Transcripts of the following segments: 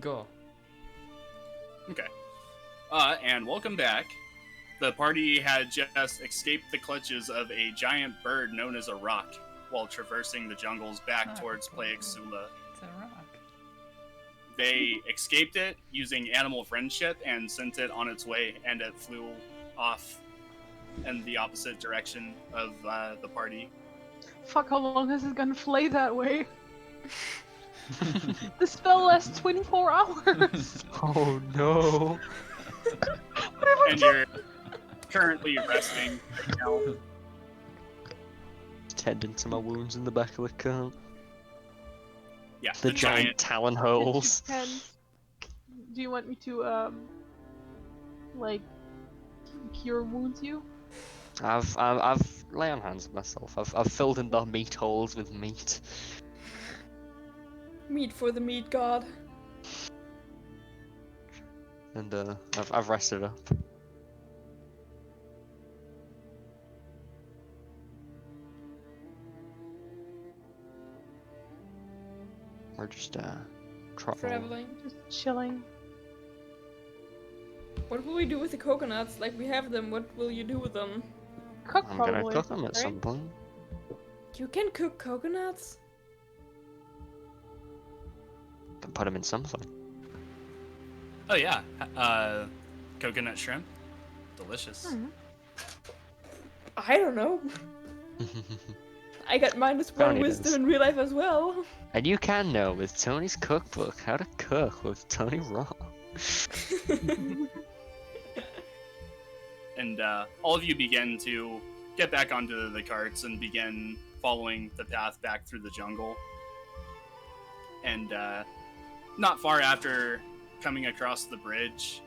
Go. Okay. And welcome back. The party had just escaped the clutches of a giant bird known as a rock while traversing the jungles back towards Plague Sula. It's a rock. They escaped it using animal friendship and sent it on its way, and it flew off in the opposite direction of the party. Fuck, how long is it gonna fly that way? The spell lasts 24 hours! Oh no. And you're currently resting right now. Tending to my wounds in the back of the car. Yeah, The giant talon holes. Do you want me to, like, cure wounds you? I've lay on hands of myself. I've filled in the meat holes with meat. Meat for the meat god. And I've rested up. We're just Traveling. Just chilling. What will we do with the coconuts? Like, we have them, what will you do with them? Cook I'm probably. gonna cook them at right? some point. You can cook coconuts? Can put them in something. Oh yeah, coconut shrimp, delicious. I don't know. I got -1 Tony wisdom does. in real life as well. And you can know with Tony's cookbook how to cook with Tony Raw. And all of you begin to get back onto the carts and begin following the path back through the jungle. And not far after coming across the bridge,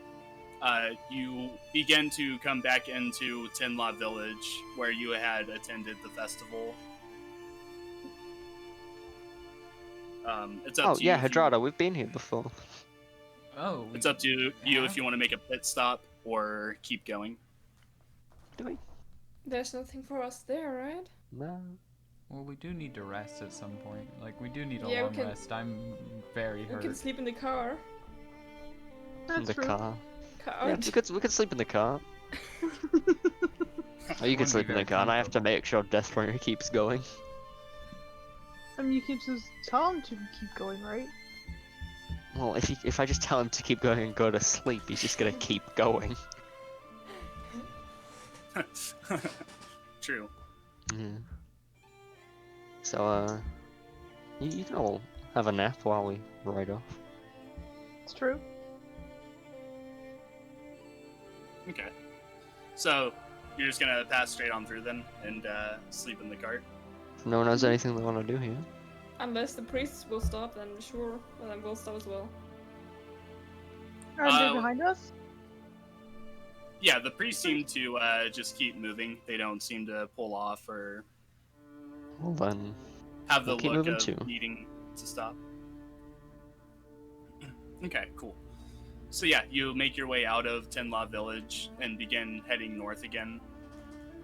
you begin to come back into Tinla Village, where you had attended the festival. It's up to you. Yeah, if you- Hardrada, we've been here before. Oh. It's up to you if you want to make a pit stop or keep going. Do we? There's nothing for us there, right? No. Well, we do need to rest at some point. Like, we do need a Yeah, we long can- rest. I'm very We hurt. can sleep in the car. In the car. Car. Yeah, we could sleep in the car. Or you Wouldn't can sleep be in the very car, and I have to comfortable. make sure Deathbringer keeps going. I mean, you can just tell him to keep going, right? Well, if I just tell him to keep going and go to sleep, he's just gonna keep going. True. Yeah. So, you can all have a nap while we ride off. It's true. Okay. So, you're just gonna pass straight on through then and sleep in the cart? If no one has anything they want to do here. Unless the priests will stop, then sure. Well, then we'll stop as well. Are they behind us? Yeah, the priests seem to just keep moving. They don't seem to pull off or Well then, have the we'll keep look moving of too. needing to stop. Okay, cool. So yeah, you make your way out of Tinla Village and begin heading north again,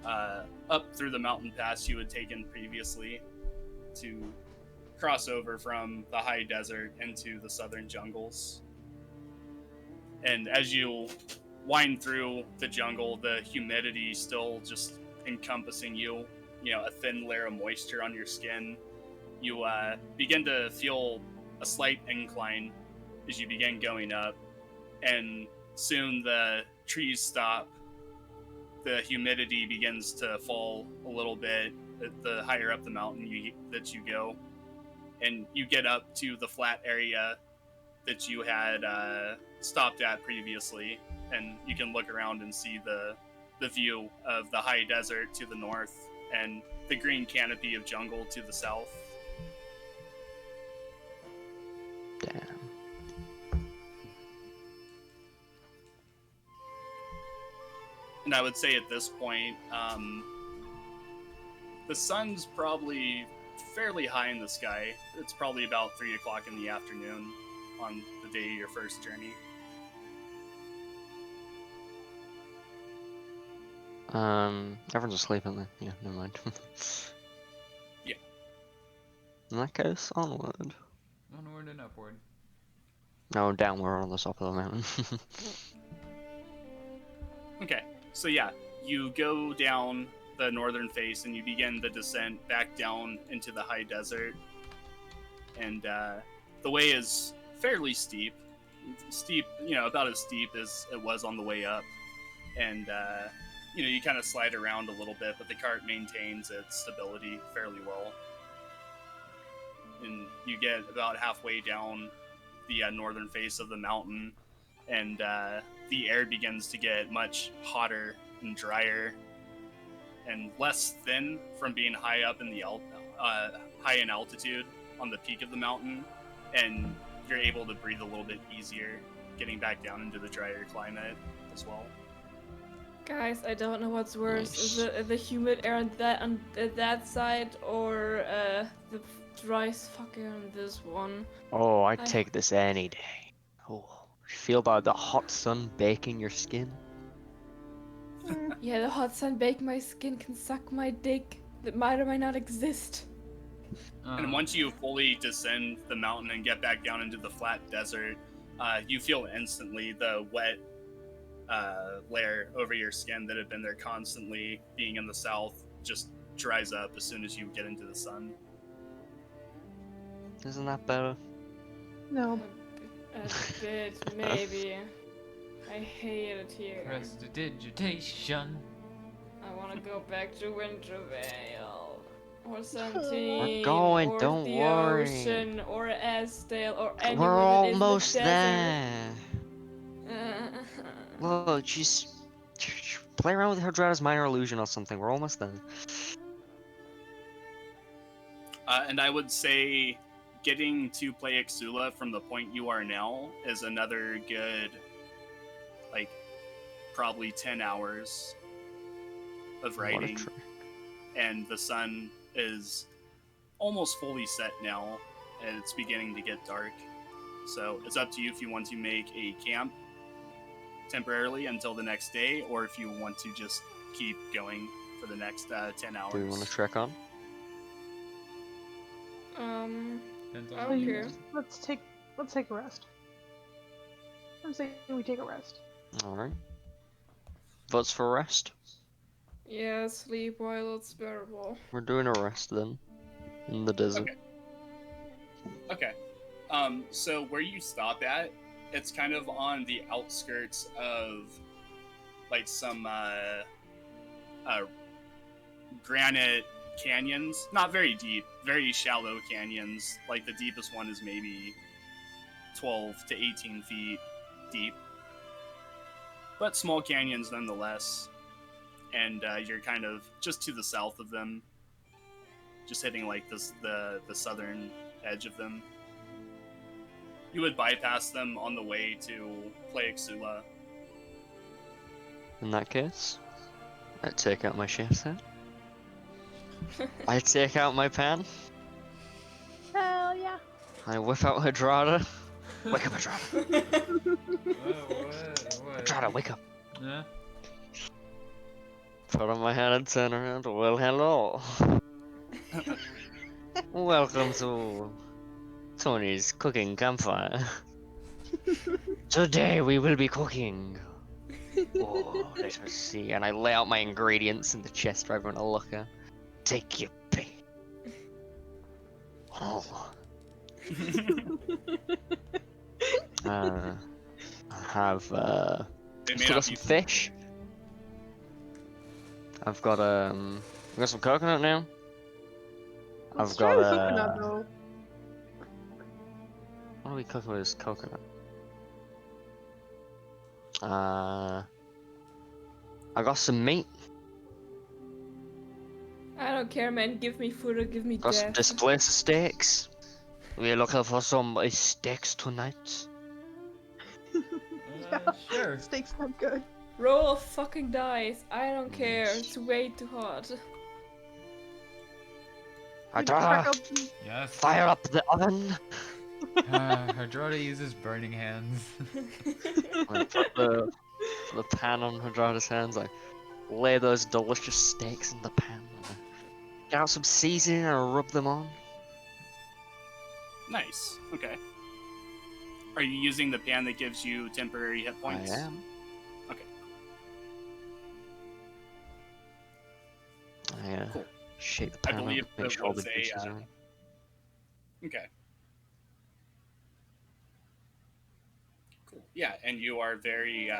up through the mountain pass you had taken previously to cross over from the high desert into the southern jungles. And as you wind through the jungle, the humidity still just encompassing you, a thin layer of moisture on your skin. You begin to feel a slight incline as you begin going up, and soon the trees stop. The humidity begins to fall a little bit the higher up the mountain that you go, and you get up to the flat area that you had stopped at previously, and you can look around and see the view of the high desert to the north and the green canopy of jungle to the south. Damn. And I would say at this point, the sun's probably fairly high in the sky. It's probably about 3 o'clock in the afternoon on the day of your first journey. Everyone's asleep, aren't they? Yeah, never mind. Yeah. In that case, onward. Onward and upward. No, down we're on the top of the mountain. Okay, so yeah, you go down the northern face and you begin the descent back down into the high desert. And the way is fairly steep. Steep, about as steep as it was on the way up. And, you kind of slide around a little bit, but the cart maintains its stability fairly well. And you get about halfway down the northern face of the mountain, and the air begins to get much hotter and drier and less thin from being high up in the high in altitude on the peak of the mountain, and you're able to breathe a little bit easier getting back down into the drier climate as well. Guys, I don't know what's worse. Nice. Is it the humid air on that side, or the dry fuck air on this one? Oh, I'd I- take this any day. Oh, feel the hot sun baking your skin? Yeah, the hot sun bake my skin, can suck my dick. That might or might not exist. And once you fully descend the mountain and get back down into the flat desert, you feel instantly the wet layer over your skin that had been there constantly being in the south just dries up as soon as you get into the sun. Isn't that better? No. A bit, maybe. I hate it here. Prestidigitation. I want to go back to Wintervale. Or Santine. going, or don't the worry. Ocean, or Esdale, or anywhere We're that is almost the there. desert. Look, play around with Hardrada's minor illusion or something. We're almost there. And I would say getting to play Ixula from the point you are now is another good, probably 10 hours of What a riding. trick. And the sun is almost fully set now, and it's beginning to get dark. So it's up to you if you want to make a camp temporarily until the next day, or if you want to just keep going for the next 10 hours. Do we want to trek on? Depends on I what don't you care. want. Let's take a rest. I'm saying we take a rest. Alright. Votes for rest? Yeah, sleep while it's bearable. We're doing a rest then. In the desert. Okay. So where you stop at, it's kind of on the outskirts of some granite canyons. Not very deep, very shallow canyons. Like the deepest one is maybe 12 to 18 feet deep. But small canyons nonetheless. And you're kind of just to the south of them. Just hitting the southern edge of them. You would bypass them on the way to play Ixula. In that case, I take out my chef set. I take out my pan. Hell yeah. I whip out Hardrada. Wake up, Hardrada. What? Hardrada, wake up. Yeah. Put on my hand and turn around. Well, hello. Welcome to Tony's cooking campfire. Today we will be cooking. Oh, let us see. And I lay out my ingredients in the chest for everyone to look at. Take your pick. Oh. I have They may still not got be some fish. I've got some coconut now. Let's I've try got the coconut though. what are we cooking with this coconut? I got some meat. I don't care, man. Give me food or give me Got some death. displacer steaks. We're looking for some steaks tonight. Sure. Steaks sound good. Roll of fucking dice. I don't care. It's way too hot. Crack Hardrada, open- Yes. fire up the oven. Hardrada uses burning hands. I put the pan on Hardrada's hands. I lay those delicious steaks in the pan. Get out some seasoning and rub them on. Nice. Okay. Are you using the pan that gives you temporary hit points? I am. Okay. Cool. Shake the I pan believe up, make it sure all was the a, juices are in. Okay. Cool. Yeah, and you are very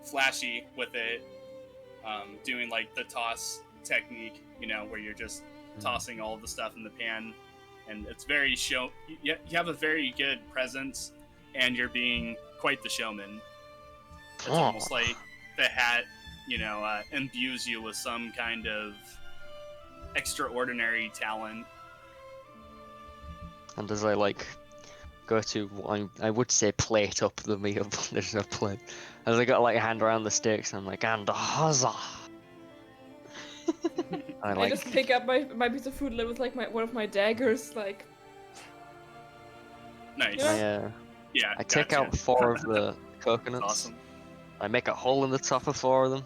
flashy with it, doing like the toss technique, where you're just tossing all the stuff in the pan, and it's very you have a very good presence, and you're being quite the showman. It's almost like the hat, imbues you with some kind of extraordinary talent. And as I go to what I would say plate up the meal, but there's no plate. As I got a hand around the sticks, I'm like, and huzzah! I just pick up my piece of food with one of my daggers, like. Nice. Yeah. I take out 4 of the coconuts. Awesome. I make a hole in the top of 4 of them.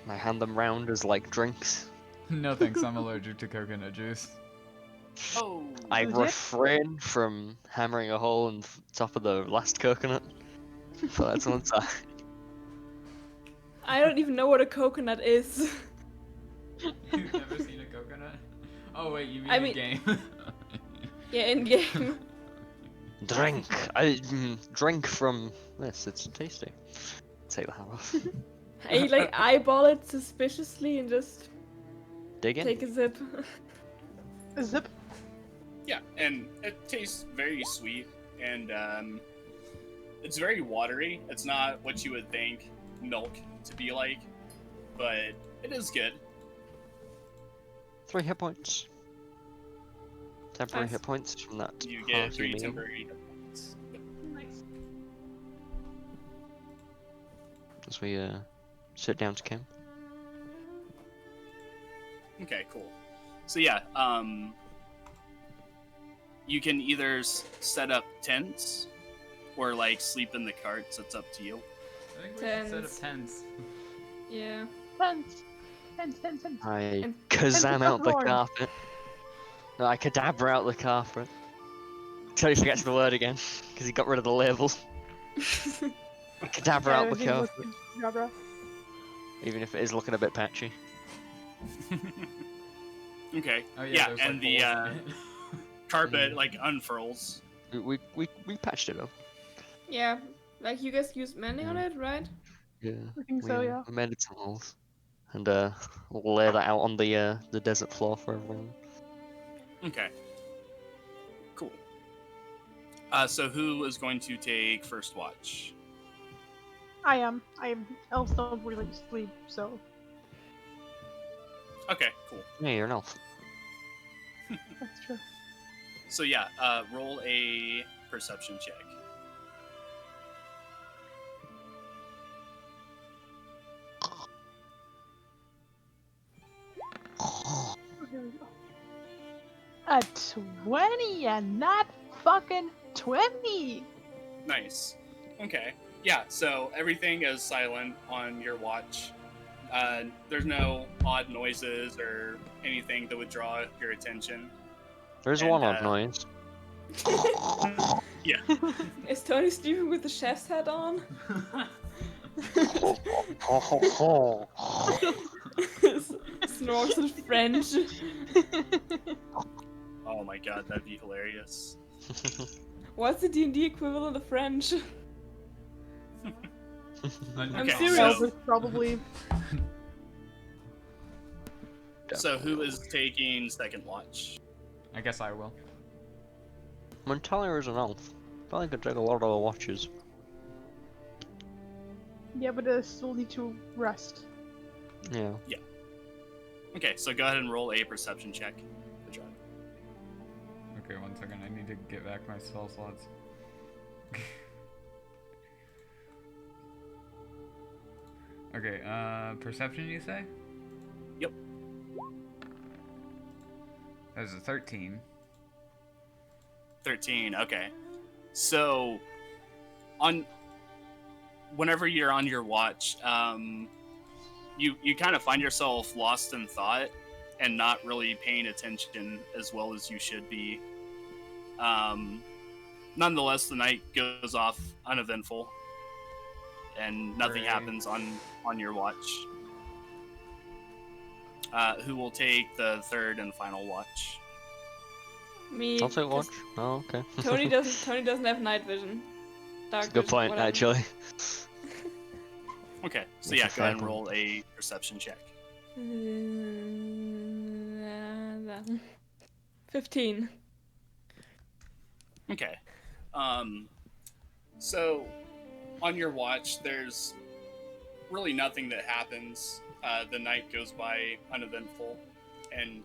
And I hand them round as drinks. No thanks, I'm allergic to coconut juice. Oh. I Legit? refrain from hammering a hole in the top of the last coconut. So that's one side. I don't even know what a coconut is. You've never seen a coconut? Oh wait, you mean I a mean- game? Yeah, in game. Drink! Drink from this, it's tasty. Take the hammer off. I eyeball it suspiciously and just Dig in. take a sip. A zip. Yeah, and it tastes very sweet, and it's very watery. It's not what you would think milk to be like, but it is good. 3 hit points. Temporary Nice. hit points from that. You get hearty 3 meal. temporary hit points. Nice. As we sit down to camp. Okay, cool. So yeah, you can either set up tents or sleep in the carts. It's up to you. I think we should set up Tens. tents. Yeah. Tens. Tens. I And- kazam and out the popcorn. carpet. No, I cadabra out the carpet. Totally forgets the word again, because he got rid of the label. Cadabra out the carpet. Cadabra. Even if it is looking a bit patchy. Okay. Oh Yeah, there's, and the holes in it. carpet unfurls. We patched it up. Yeah. You guys used mending on it, right? Yeah. I think so, yeah. We mended some holes. And we'll lay that out on the desert floor for everyone. Okay. Cool. So who is going to take first watch? I am. Elves don't really sleep, so. Okay, cool. Yeah, you're an elf. That's true. So yeah, roll a perception check. Here we go. A 20 and not fucking 20! Nice. Okay. Yeah, so everything is silent on your watch. There's no odd noises or anything that would draw your attention. There's And, one odd noise. Is Tony sleeping with the chef's hat on? Snores in French. Oh my god, that'd be hilarious. What's the D&D equivalent of French? I'm Okay, serious. so, Elvis, probably. so who is taking second watch? I guess I will. Montalia is an elf. Probably could take a lot of the watches. Yeah, but I still need to rest. Yeah. Okay, so go ahead and roll a perception check. Good job. Okay, 1 second. I need to get back my spell slots. Okay, perception you say? Yep. That was a 13. 13, okay. So, whenever you're on your watch, you kind of find yourself lost in thought and not really paying attention as well as you should be. nonetheless, the night goes off uneventful, and nothing Great. happens on your watch. Who will take the third and final watch? Me. I'll take 'cause watch. Oh, okay. Tony doesn't have night vision. Dark That's a good vision, point, whatever. actually. Okay, so That's yeah, a go fair ahead and point. roll a perception check. 15. Okay. So on your watch, there's really nothing that happens. The night goes by uneventful, and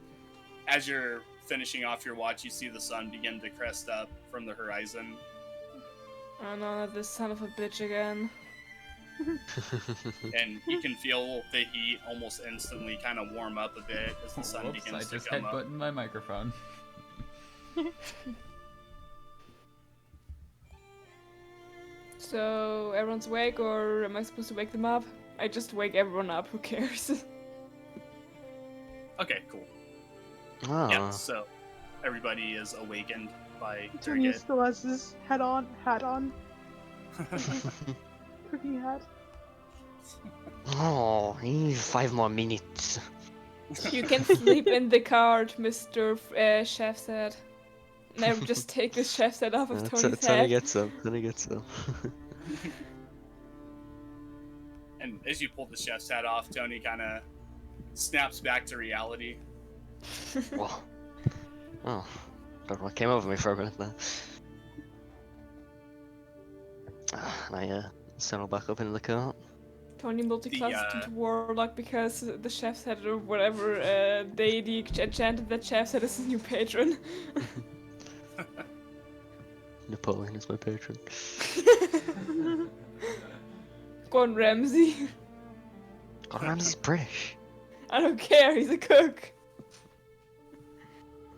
as you're finishing off your watch, you see the sun begin to crest up from the horizon. Oh no, this son of a bitch again. And you can feel the heat almost instantly kind of warm up a bit as the sun Whoops, I begins to just come up. headbutted my microphone. So everyone's awake, or am I supposed to wake them up? I just wake everyone up. Who cares? Okay, cool. Ah. Yeah, so everybody is awakened by Tony Turgid. still has his hat on. Cooking hat. Oh, I need 5 more minutes. You can sleep in the cart, Mr. Chef said. Never just take the chef's head off of Tony's Tony head. gets up. Tony gets up. And as you pull the chef's hat off, Tony kind of snaps back to reality. Whoa. Oh, don't know what came over me for a minute there. And I settle back up into the cart. Tony multiclassed The, into warlock because the chef's head or whatever deity enchanted that chef's head as his new patron. Napoleon is my patron. Gordon Ramsay. God, Ramsay's British. I don't care, he's a cook.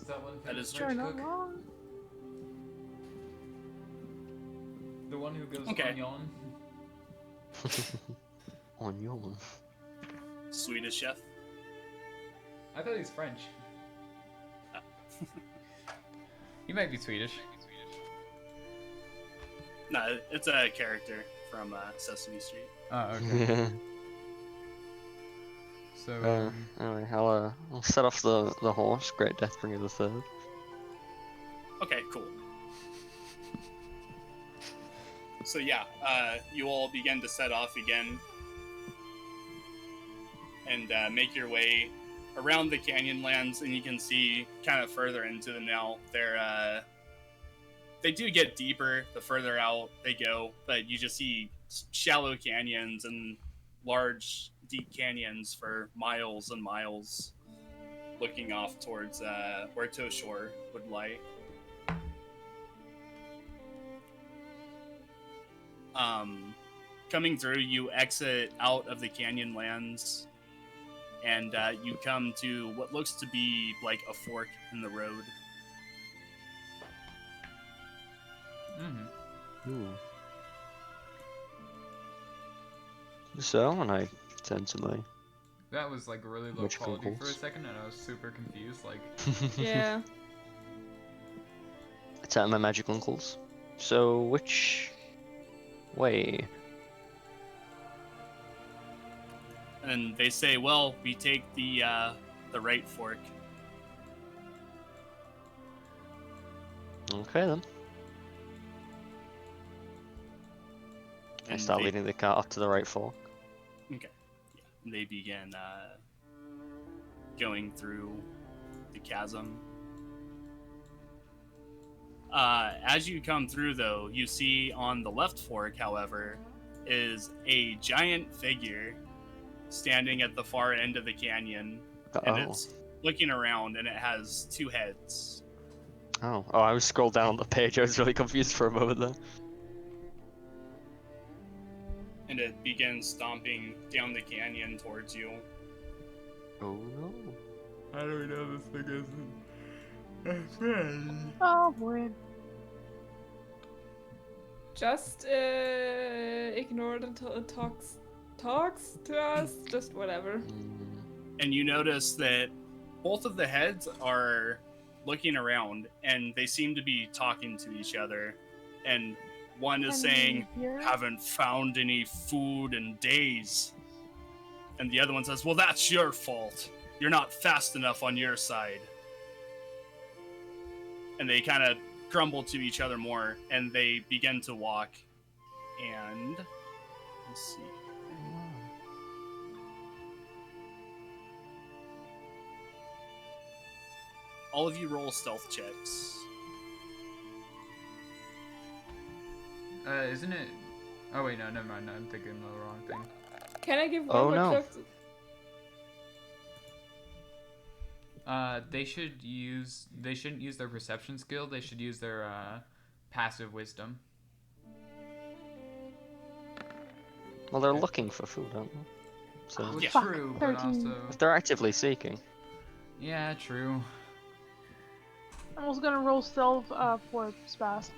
Is that one That is French true. You're not cook? wrong. The one who goes Okay. onion? Onion. Swedish chef. I thought he was French. He might be Swedish. No, it's a character from Sesame Street. Oh, okay. So, Anyway, I'll set off the horse. Great Deathbringer the Third. Okay, cool. So yeah, you all begin to set off again and make your way around the Canyonlands, and you can see kind of further into them now. They do get deeper the further out they go, but you just see shallow canyons and large, deep canyons for miles and miles, looking off towards where Toshore would lie. Coming through, you exit out of the Canyonlands, and you come to what looks to be like a fork in the road. mm-hmm. So, when I turn to my... That was like really low Which quality for a goggles? second, and I was super confused. Like, Yeah. I turn to my magic uncles. So, which way? And they say, well, we take the right fork. Okay then. I And start they- leading the cart up to the right fork. Okay. Yeah. And they begin going through the chasm. As you come through, though, you see on the left fork, however, is a giant figure standing at the far end of the canyon, and Oh. it's looking around, and it has 2 heads. Oh, I was scrolled down the page. I was really confused for a moment there. And it begins stomping down the canyon towards you. Oh no. I don't know this thing isn't a friend. Oh, boy. Just ignore it until it talks to us. Just whatever. And you notice that both of the heads are looking around, and they seem to be talking to each other. and one is Can saying, you hear? haven't found any food in days. And the other one says, well, that's your fault. You're not fast enough on your side. And they kind of grumble to each other more, and they begin to walk. And let's see. All of you roll stealth checks. Isn't it? Oh wait, no, never mind. No, I'm thinking of the wrong thing. Can I give one Oh, more no. cloak? They shouldn't use their perception skill. They should use their passive wisdom. Well, they're looking for food, aren't they? So Well, Yeah. true, but 13. also if they're actively seeking, yeah, true. I'm also gonna roll stealth for Spaz.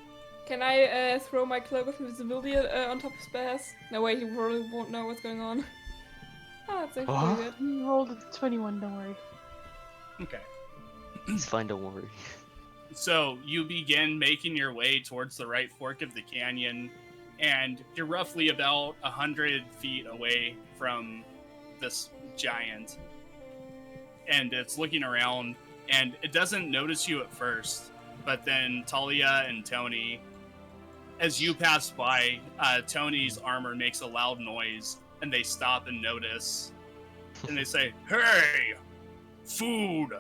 Can I throw my cloak of invisibility on top of Spaz? No way, he probably won't know what's going on. Oh, that's actually What? pretty good. You rolled a 21, don't worry. Okay. he's fine, don't worry. So you begin making your way towards the right fork of the canyon, and you're roughly about 100 feet away from this giant. And it's looking around, and it doesn't notice you at first, but then Talia and Tony, as you pass by, Tony's armor makes a loud noise, and they stop and notice. And they say, hey! Food!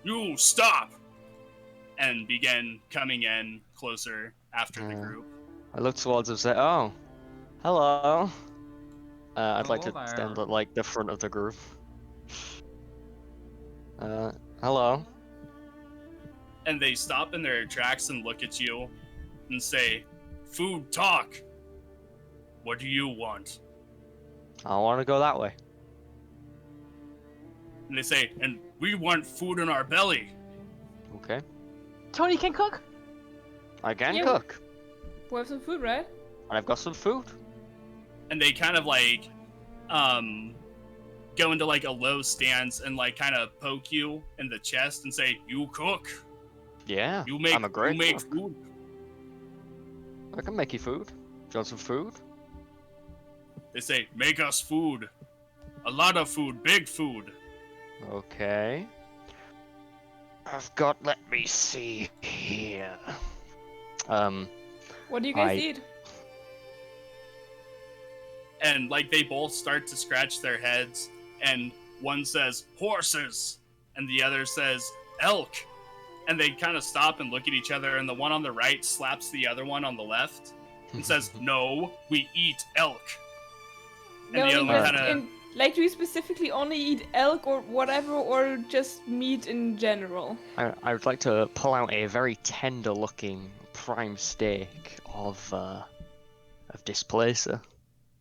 You stop! And begin coming in closer after the Yeah. group. I look towards him and say, "Oh, hello." I'd like to Hello stand there. at like the front of the group. Hello. And they stop in their tracks and look at you and say, food talk! What do you want? I want to go that way. And they say, and we want food in our belly. Okay. Tony can cook? I can Yeah. cook, We have some food, right? and I've got some food. And they kind of like, go into like a low stance and like kind of poke you in the chest and say, you cook. Yeah. You make, I'm a great you make cook. food. I can make you food. Do you want some food? They say, make us food. A lot of food, big food. Okay. I've got. Let me see here. What do you guys I- eat? And like they both start to scratch their heads, and one says horses and the other says elk, and they kind of stop and look at each other, and the one on the right slaps the other one on the left and says, no, we eat elk. And No, the other one just kind of in, like, do you specifically only eat elk or whatever, or just meat in general? I would like to pull out a very tender-looking prime steak of Displacer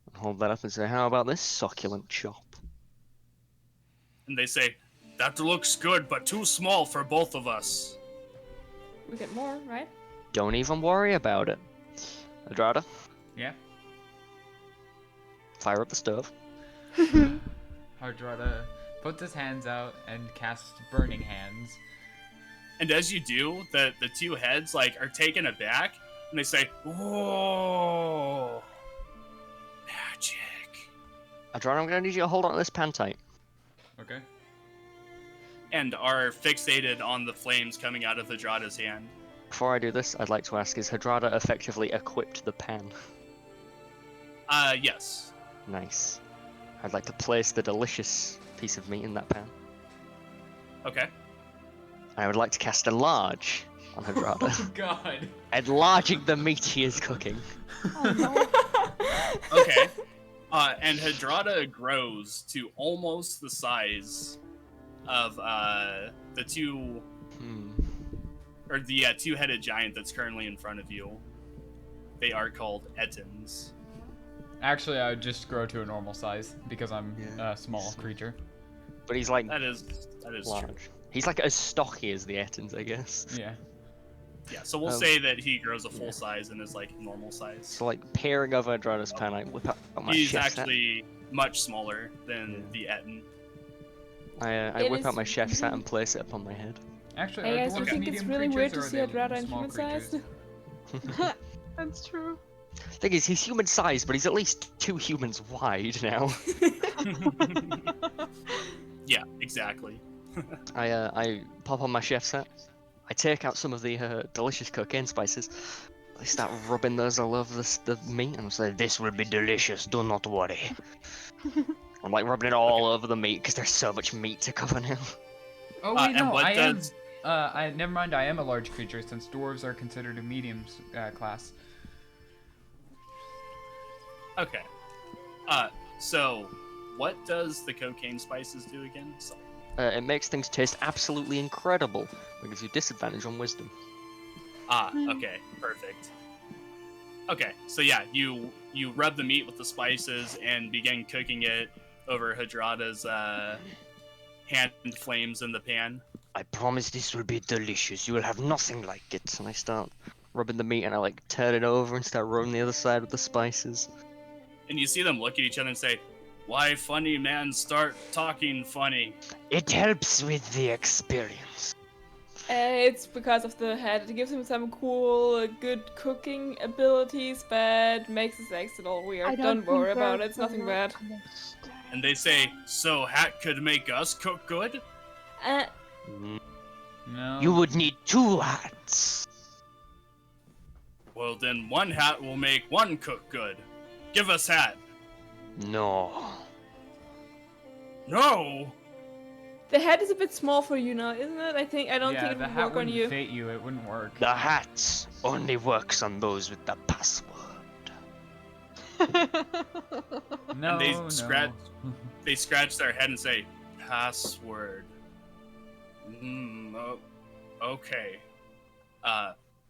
and hold that up and say, "How about this succulent chop?" and they say, that looks good but too small for both of us. We get more, right? Don't even worry about it. Hardrada, Yeah. fire up the stove. Hardrada puts his hands out and casts burning hands. And as you do, the two heads like are taken aback, and they say, whoa, magic. Hardrada, I'm gonna need you to hold on to this pan tight. Okay. And are fixated on the flames coming out of Hadrada's hand. Before I do this, I'd like to ask, is Hardrada effectively equipped the pan? Yes. Nice. I'd like to place the delicious piece of meat in that pan. Okay. I would like to cast Enlarge on Hardrada, Oh god. enlarging the meat he is cooking. Oh no. Okay. And Hardrada grows to almost the size of the two, or the two-headed giant that's currently in front of you. They are called Ettins. Actually, I would just grow to a normal size because I'm Yeah. a small creature. But he's like That is large. true. He's like as stocky as the Ettins, I guess. Yeah. Yeah, so we'll say that he grows a full size and is like normal size. So like peering over Hardrada's pan, I whip out my He's chef's hat. actually much smaller than the Ettin. I It whip out is my chef's hat really- and place it upon my head. Actually, Hey are guys, do you dwarves think it's medium really weird to creatures, see or are they Hardrada in small human creatures? sized? That's true. Thing is, he's human sized, but he's at least 2 humans wide now. Yeah, exactly. I pop on my chef's hat. I take out some of the delicious cocaine spices. I start rubbing those all over the meat and say, "This will be delicious. Do not worry." I'm like rubbing it all over the meat because there's so much meat to cover now. Oh wait, and no, what I does- am. Never mind. I am a large creature since dwarves are considered a medium class. Okay. So what does the cocaine spices do again? Sorry. It makes things taste absolutely incredible. It gives you disadvantage on wisdom. Okay, perfect. Okay, so yeah, you rub the meat with the spices and begin cooking it over Hardrada's hand flames in the pan. I promise this will be delicious. You will have nothing like it. And I start rubbing the meat and I like turn it over and start rubbing the other side with the spices. And you see them look at each other and say, "Why funny man start talking funny?" It helps with the experience. It's because of the head. It gives him some cool, good cooking abilities, but makes his accent all weird. Don't worry about it. It's nothing bad. And they say, "So hat could make us cook good?" No. You would need 2 hats. Well, then one hat will make one cook good. Give us hat. No. No! The head is a bit small for you now, isn't it? I don't Yeah, think it the would hat work on wouldn't you. fit you. It wouldn't work. The hat only works on those with the password. No, And they no. They scratch their head and say, "Password." Okay.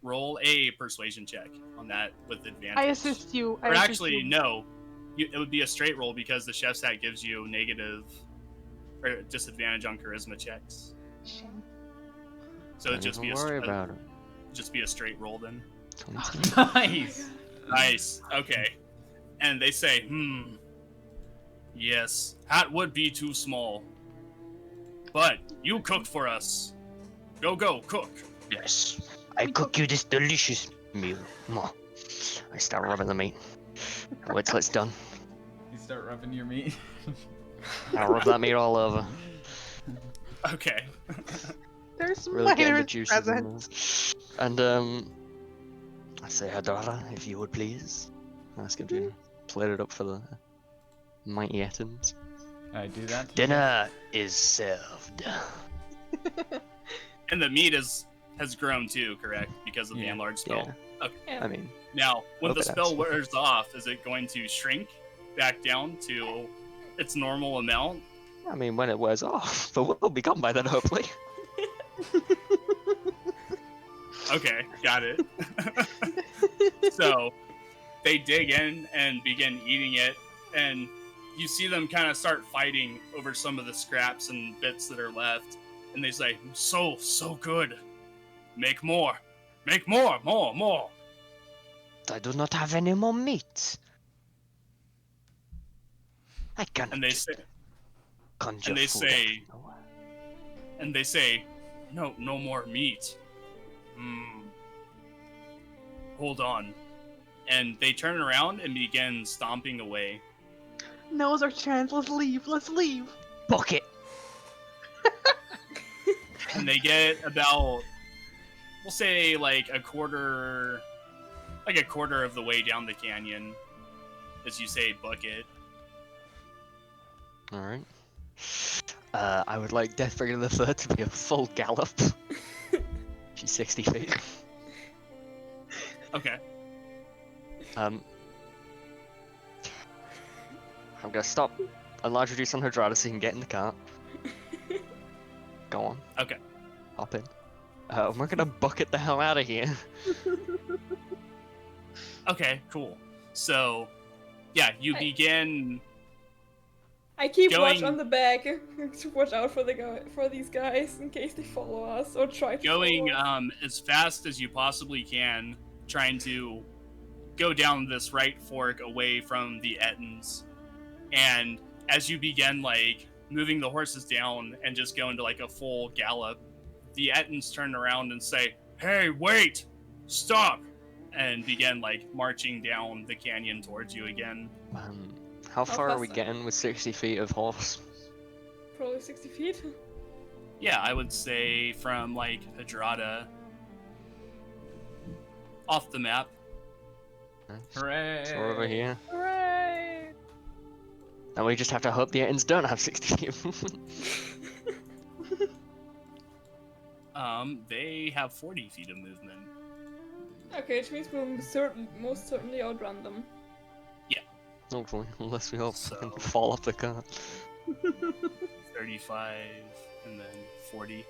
Roll a persuasion check on that with advantage. I assist you. Or actually, no. It would be a straight roll because the chef's hat gives you negative or disadvantage on charisma checks. Shame. So it'd just Don't be worry about it. just be a straight roll then. 22. Nice. Nice. Okay. And they say, yes, hat would be too small. But you cook for us. Go, cook. Yes. I cook you this delicious meal. Mwah. I start rubbing the meat. Wait till it's done. You start rubbing your meat. I rub that meat all over. Okay. There's some Really getting the minor juices in presents. there. And I say, Hardrada, if you would please. Ask him to plate it up for the mighty Ettins. I do that. Dinner is served. And the meat has grown too, correct? Because of the Yeah. enlarged spell. Yeah. Okay. I mean, Now, when Hope the it spell has. wears off, is it going to shrink back down to its normal amount? when it wears off, but we'll be gone by then, hopefully. Okay, got it. So they dig in and begin eating it, and you see them kind of start fighting over some of the scraps and bits that are left. And they say, so good. Make more. Make more. I do not have any more meat. I cannot And they say, conjure and they food say- out of nowhere. and they say, no more meat. Hold on. And they turn around and begin stomping away. Now's our chance. Let's leave. Let's leave. Bucket! And they get about, we'll say like a quarter of the way down the canyon, as you say, bucket. Alright. I would like Deathbringer the Third to be a full gallop. She's 60 feet. Okay. I'm gonna stop and large reduce on Hardrada so you can get in the cart. Go on. Okay. Hop in. We're gonna bucket the hell out of here. Okay, cool. So, yeah, you begin. I keep watch Going- on the back to watch out for these guys in case they follow us or try to Going follow us. as fast as you possibly can, trying to go down this right fork away from the Ettins. And as you begin like moving the horses down and just go into like a full gallop, the Ettins turn around and say, "Hey, wait! Stop! and begin like marching down the canyon towards you again. How far are fast we then? getting with 60 feet of horse? Probably 60 feet. Yeah, I would say from like Hardrada off the map. Hooray! So we're over here. Hooray! And we just have to hope the Aitons don't have 60 feet of movement. They have 40 feet of movement. Okay, which means we'll most certainly outrun them. Hopefully, unless we all fucking So- fall off the cart. 35 and then 40.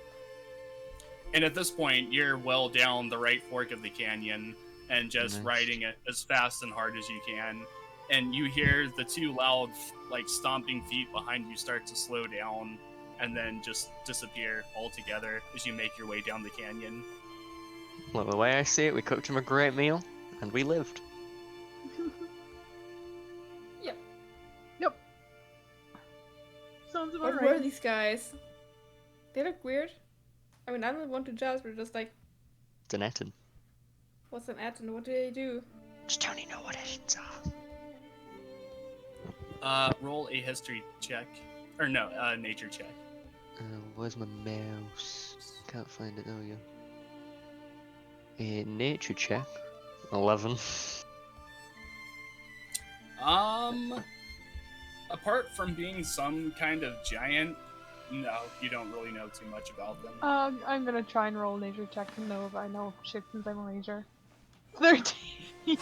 And at this point, you're well down the right fork of the canyon and just Nice. riding it as fast and hard as you can. And you hear the two loud, like, stomping feet behind you start to slow down and then just disappear altogether as you make your way down the canyon. Look, the way I see it, we cooked him a great meal, and we lived. Sounds about What were right. these guys? They look weird. I mean, I'm not one to judge, but just like, It's an Eton. what's an Atom? What do they do? Just don't you know what Etons are? Roll a history check. Or no, nature check. Where's my mouse? Can't find it, there we go. A nature check. 11. Apart from being some kind of giant, no, you don't really know too much about them. I'm gonna try and roll a nature check to know if I know shit since I'm a ranger. 13. I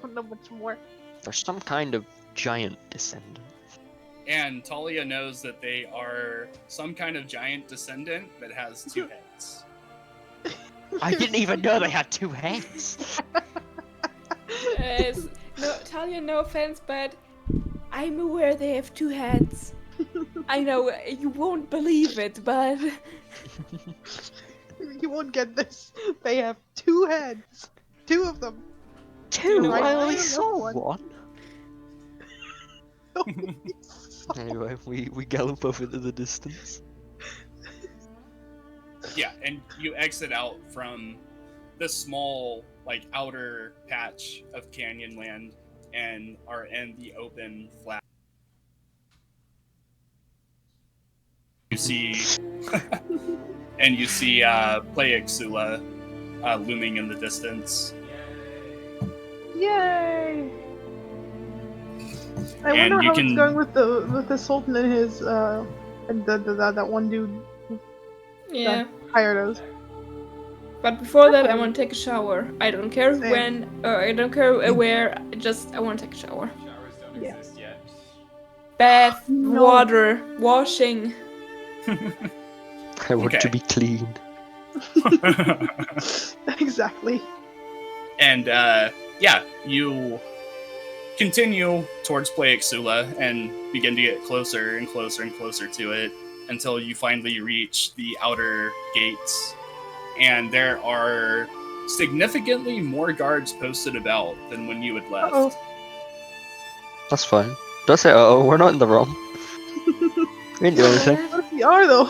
don't know much more. There's some kind of giant descendant. And Talia knows that they are some kind of giant descendant that has two heads. I didn't even know they had 2 heads! No, Talia, no offense, but I'm aware they have 2 heads. I know you won't believe it, but You won't get this. They have 2 heads. 2 of them. 2? Right, I I only know saw one. 1. Anyway, we gallop off into the distance. Yeah, and you exit out from this small, like, outer patch of Canyonland and are in the open, flat. You see, and you see Playixula looming in the distance. Yay! I And wonder you how can- it's going with the Sultan and his and that one dude yeah. hired us. But before that, I want to take a shower. I don't care Same. when, or I don't care where. I want to take a shower. Showers don't Yeah. exist yet. Bath, No. water, washing. I want Okay. to be clean. Exactly. And yeah, you continue towards Playixula and begin to get closer and closer and closer to it until you finally reach the outer gates. And there are significantly more guards posted about than when you had left. Uh-oh. That's fine. Don't say uh-oh, we're not in the wrong. We didn't do anything. What if we are though?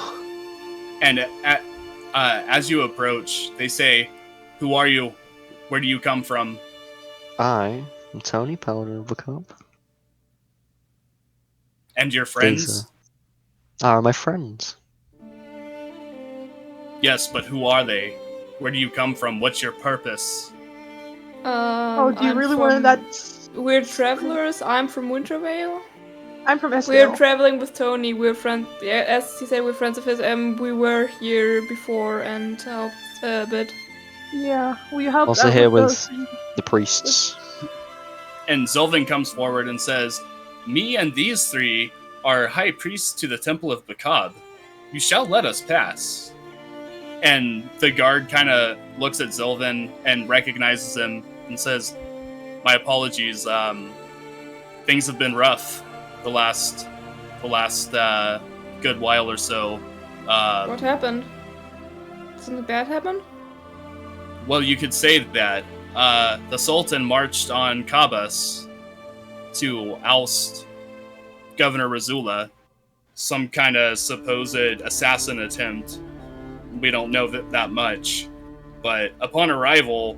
And as you approach, they say, "Who are you? Where do you come from?" I am Tony, Paladin of the Cup. And your These friends? are my friends. Yes, but who are they? Where do you come from? What's your purpose? Oh, do you I'm really want from that? We're travelers. I'm from Wintervale. I'm from We're Eskdale. traveling with Tony. We're friends. Yeah, as he said, we're friends of his. We were here before and helped a bit. Yeah, we helped Also out here with with those. the priests. And Zylvin comes forward and says, "Me and these 3 are high priests to the Temple of Bakab. You shall let us pass." And the guard kind of looks at Zylvin and recognizes him and says, "My apologies. Things have been rough the last good while or so. What happened? Something bad happened? Well, you could say that. The Sultan marched on Kabas to oust Governor Razula. Some kind of supposed assassin attempt. We don't know that much. But upon arrival,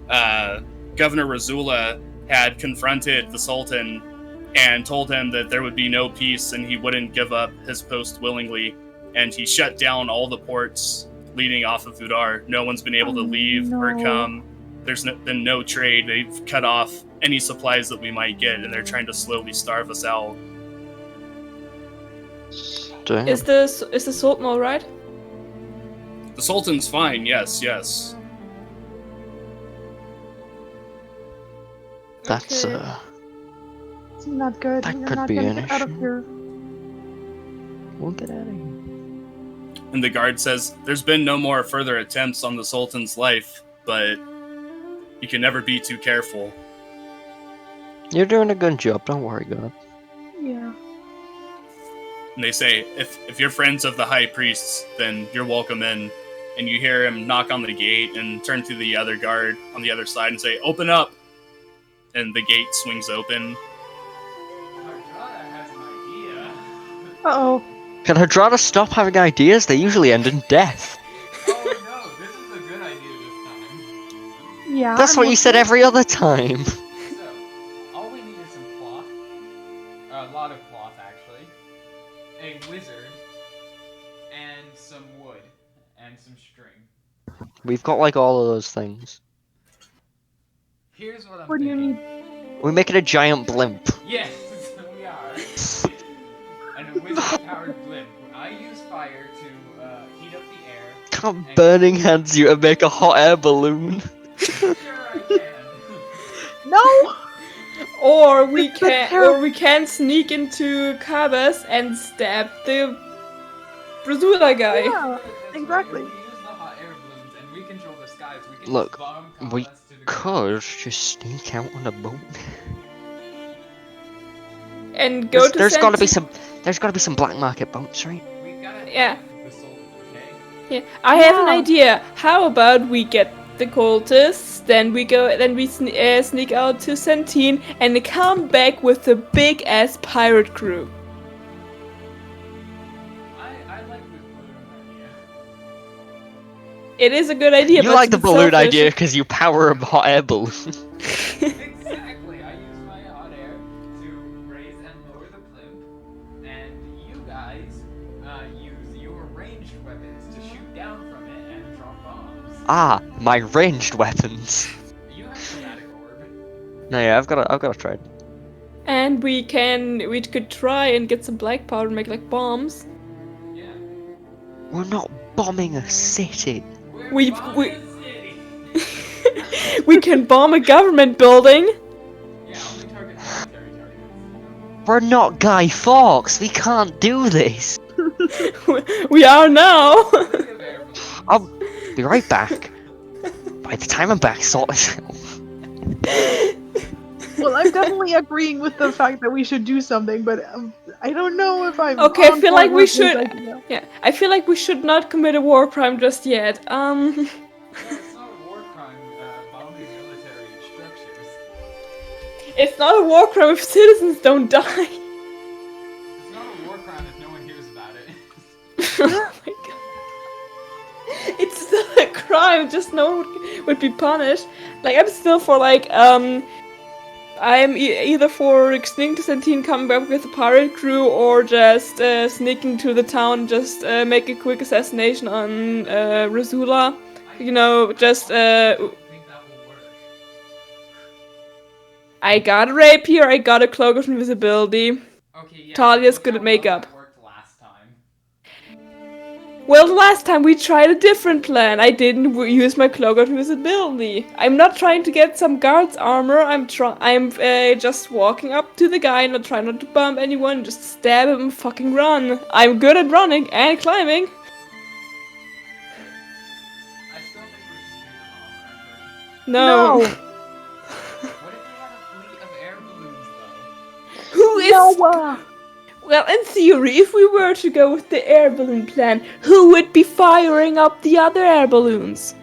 Governor Razula had confronted the Sultan and told him that there would be no peace and he wouldn't give up his post willingly. And he shut down all the ports leading off of Udar. No one's been able to leave or come. There's been no trade. They've cut off any supplies that we might get, and they're trying to slowly starve us out. Damn. Is the Sultan alright? The Sultan's fine, yes. That's Okay. It's not good. That You're could not be gonna an get out of issue. here. We'll get out of here. And the guard says, there's been no more further attempts on the Sultan's life, but you can never be too careful. You're doing a good job, don't worry, God. Yeah. And they say, if you're friends of the High Priests, then you're welcome in. And you hear him knock on the gate and turn to the other guard on the other side and say, open up! And the gate swings open. Hardrada has an idea. Uh-oh. Can Hardrada stop having ideas? They usually end in death. Oh no, this is a good idea this time. Yeah. That's I'm what you said looking- every other time. So, all we need is some cloth. A lot of cloth, actually. A wizard. And some wood. And some string. We've got like all of those things. Here's what I'm What do you thinking. need? We're making a giant blimp. Yes, we are. And a wizard-powered blimp. I use fire to heat up the air. Can't Burning Hands you to make a hot air balloon. Sure, I can. No! Or we It's can, terrible. or we can sneak into Kabas and stab the Brazula guy. Yeah. That's Exactly. Right. If we use the hot air balloons and we control the skies, we can Look, just bomb we Kabas to the Could just sneak out on a boat. And go to There's gotta be Senti- some black market boats, right? We gotta Yeah. the soldiers, okay? Yeah, I have an Yeah. idea. How about we get the cultists, then we sneak out to Centene and come back with a big ass pirate crew. I like the balloon idea. It is a good idea. You but like the it's balloon selfish. idea because you power a hot air balloon. Exactly. I use my hot air to raise and lower the blimp, and you guys use your ranged weapons to shoot down from it and drop bombs. Ah, my ranged weapons. You have chromatic orb. No, yeah, I've got a trident. And we could try and get some black powder and make like bombs. Yeah. We're not bombing a city. We're We- bombing we- the city. We can bomb a government building. Yeah, only target military targets. We're not Guy Fawkes. We can't do this. We are now. Think of air balloons. I'll be right back. By the time I'm back, sort this out. Well, I'm definitely agreeing with the fact that we should do something, but I don't know if I'm. Okay, I on feel board like we with this should- idea. Yeah, I feel like we should not commit a war crime just yet. No, it's not a war crime bombing military structures. It's not a war crime if citizens don't die. It's not a war crime if no one hears about it. Oh my god. It's still a crime, just no one would be punished. Like, I'm still for, like, I'm either for sneaking to Centene, coming back with a pirate crew, or just sneaking to the town, just make a quick assassination on Razula. You know, just, I don't think that will work. I got a rapier, I got a cloak of invisibility. Okay, yeah. Talia's look good how at makeup. Well that worked last time. Well, the last time we tried a different plan. I didn't use my cloak of invisibility. I'm not trying to get some guard's armor. I'm just walking up to the guy and not trying not to bump anyone. Just stab him and fucking run. I'm good at running and climbing. I still think we should do the bomber effort. No. What if we had a fleet of air balloons, though? Who is? No! Well, in theory, if we were to go with the air balloon plan, who would be firing up the other air balloons?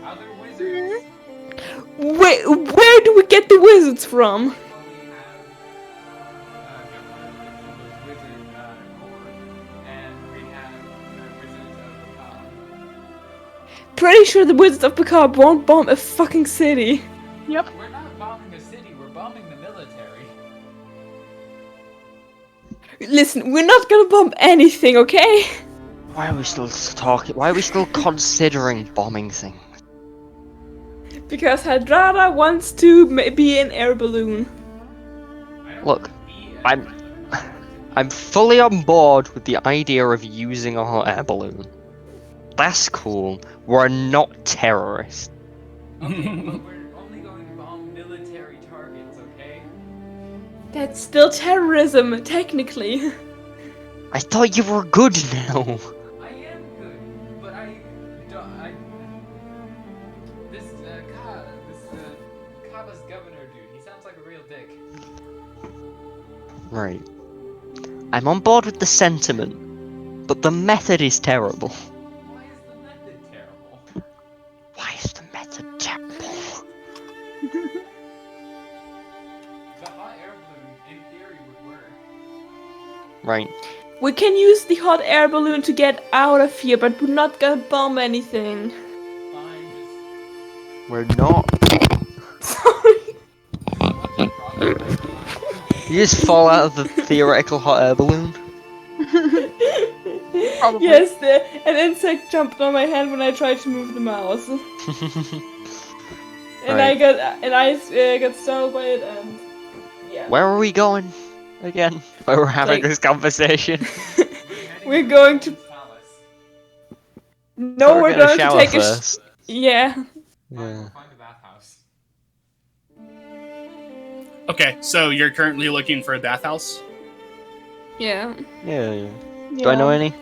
Other wizards. Where do we get the wizards from? Well, we have Governor Wizard Corps, and we have Wizards of the Cobb. pretty sure the Wizards of Picard won't bomb a fucking city. Yep. We're not bombing a city, we're bombing the military. Listen, we're not gonna bomb anything, okay? Why are we still talking? Why are we still considering bombing things? Because Hardrada wants to be an air balloon. I don't Look, be I'm- I'm fully on board with the idea of using a hot air balloon. That's cool. We're not terrorists. Okay, but we're only going to bomb military targets, okay? That's still terrorism, technically. I thought you were good now. I am good, but this Kaba's governor dude, he sounds like a real dick. Right. I'm on board with the sentiment, but the method is terrible. Why is the method terrible? Why is the method terrible? The hot air balloon, in theory, would work. Right. We can use the hot air balloon to get out of here, but we're not gonna bomb anything. Fine, We're not. Sorry. just... You just fall out of the theoretical hot air balloon. Probably. Yes, an insect jumped on my hand when I tried to move the mouse. And Right. I got startled by it, and yeah. Where are we going again? Where we're having Like- this conversation? We're going to- No, Thought we we're gonna going to shower take a first. yeah. Yeah. Find a bathhouse. Okay, so you're currently looking for a bathhouse? Yeah. Yeah. Do I know any?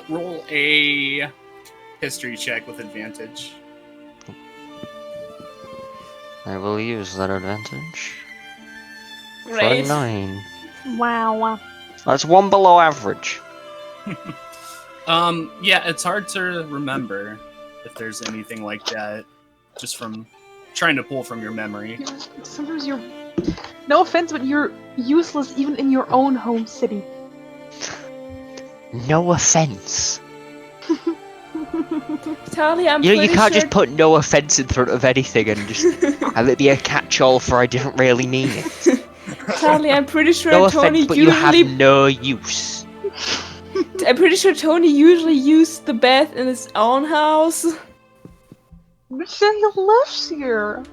Roll a history check with advantage. I will use that advantage. Great. 9. Wow. That's one below average. Yeah, it's hard to remember if there's anything like that, just from trying to pull from your memory. Sometimes you're. No offense, but you're useless even in your own home city. No offense. Charlie, I'm You know, pretty you can't sure... just put no offense in front of anything and just have it be a catch-all for I didn't really mean it. Charlie, I'm pretty sure No Tony offense, but you have usually... no use. I'm pretty sure Tony usually used the bath in his own house. But he lives here.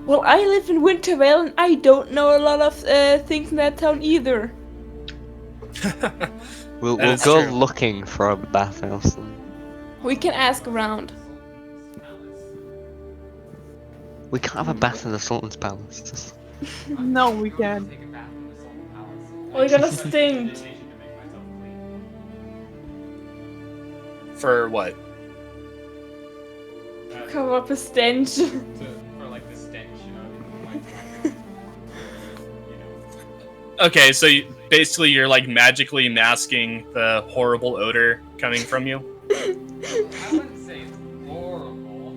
Well, I live in Wintervale and I don't know a lot of things in that town either. We'll That is go true. looking for a bathhouse then. We can ask around. We can't have a bath in the Sultan's palace. No, we can. Take a bath in the Sultan Palace. We're gonna I use stink. meditation to make myself clean. For what? Cover up a stench. For like the stench of my you know. Okay, so basically you're like magically masking the horrible odor coming from you. I wouldn't say it's horrible.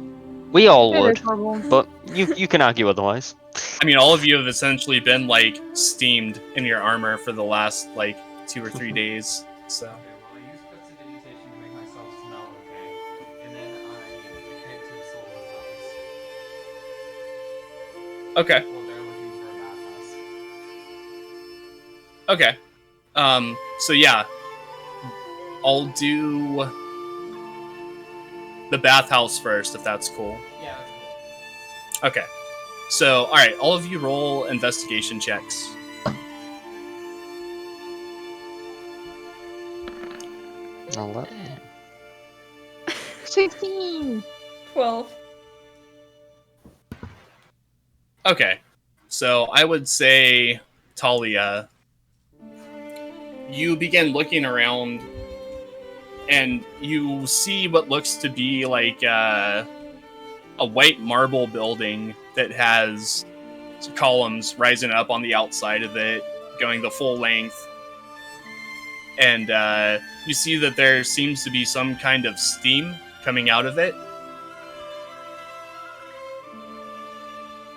We all It would, is horrible. but you can argue otherwise. I mean, all of you have essentially been like steamed in your armor for the last like 2 or 3 days. So Okay, well I use prestidigitation to make myself smell okay, and then I head to the Sultan Palace. okay, Well, they're looking for a bathhouse. okay. So yeah, I'll do the bathhouse first if that's cool. Yeah, that's cool. Okay. So, all right, all of you roll investigation checks. 11. 16! 12. Okay. So, I would say, Talia, you begin looking around and you see what looks to be like a white marble building that has columns rising up on the outside of it, going the full length. And you see that there seems to be some kind of steam coming out of it.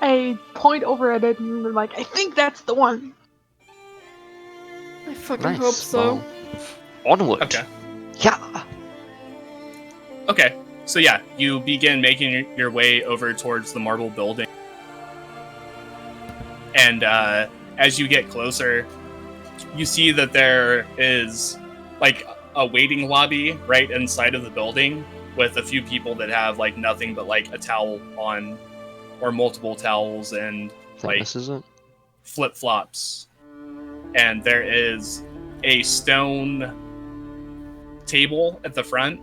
I point over at it and I'm like, I think that's the one. I fucking Nice. hope so. Well, onward. Okay. Yeah. Okay, so yeah, you begin making your way over towards the marble building. And as you get closer, you see that there is like a waiting lobby right inside of the building with a few people that have like nothing but like a towel on or multiple towels and I think like this is it. flip-flops. And there is a stone table at the front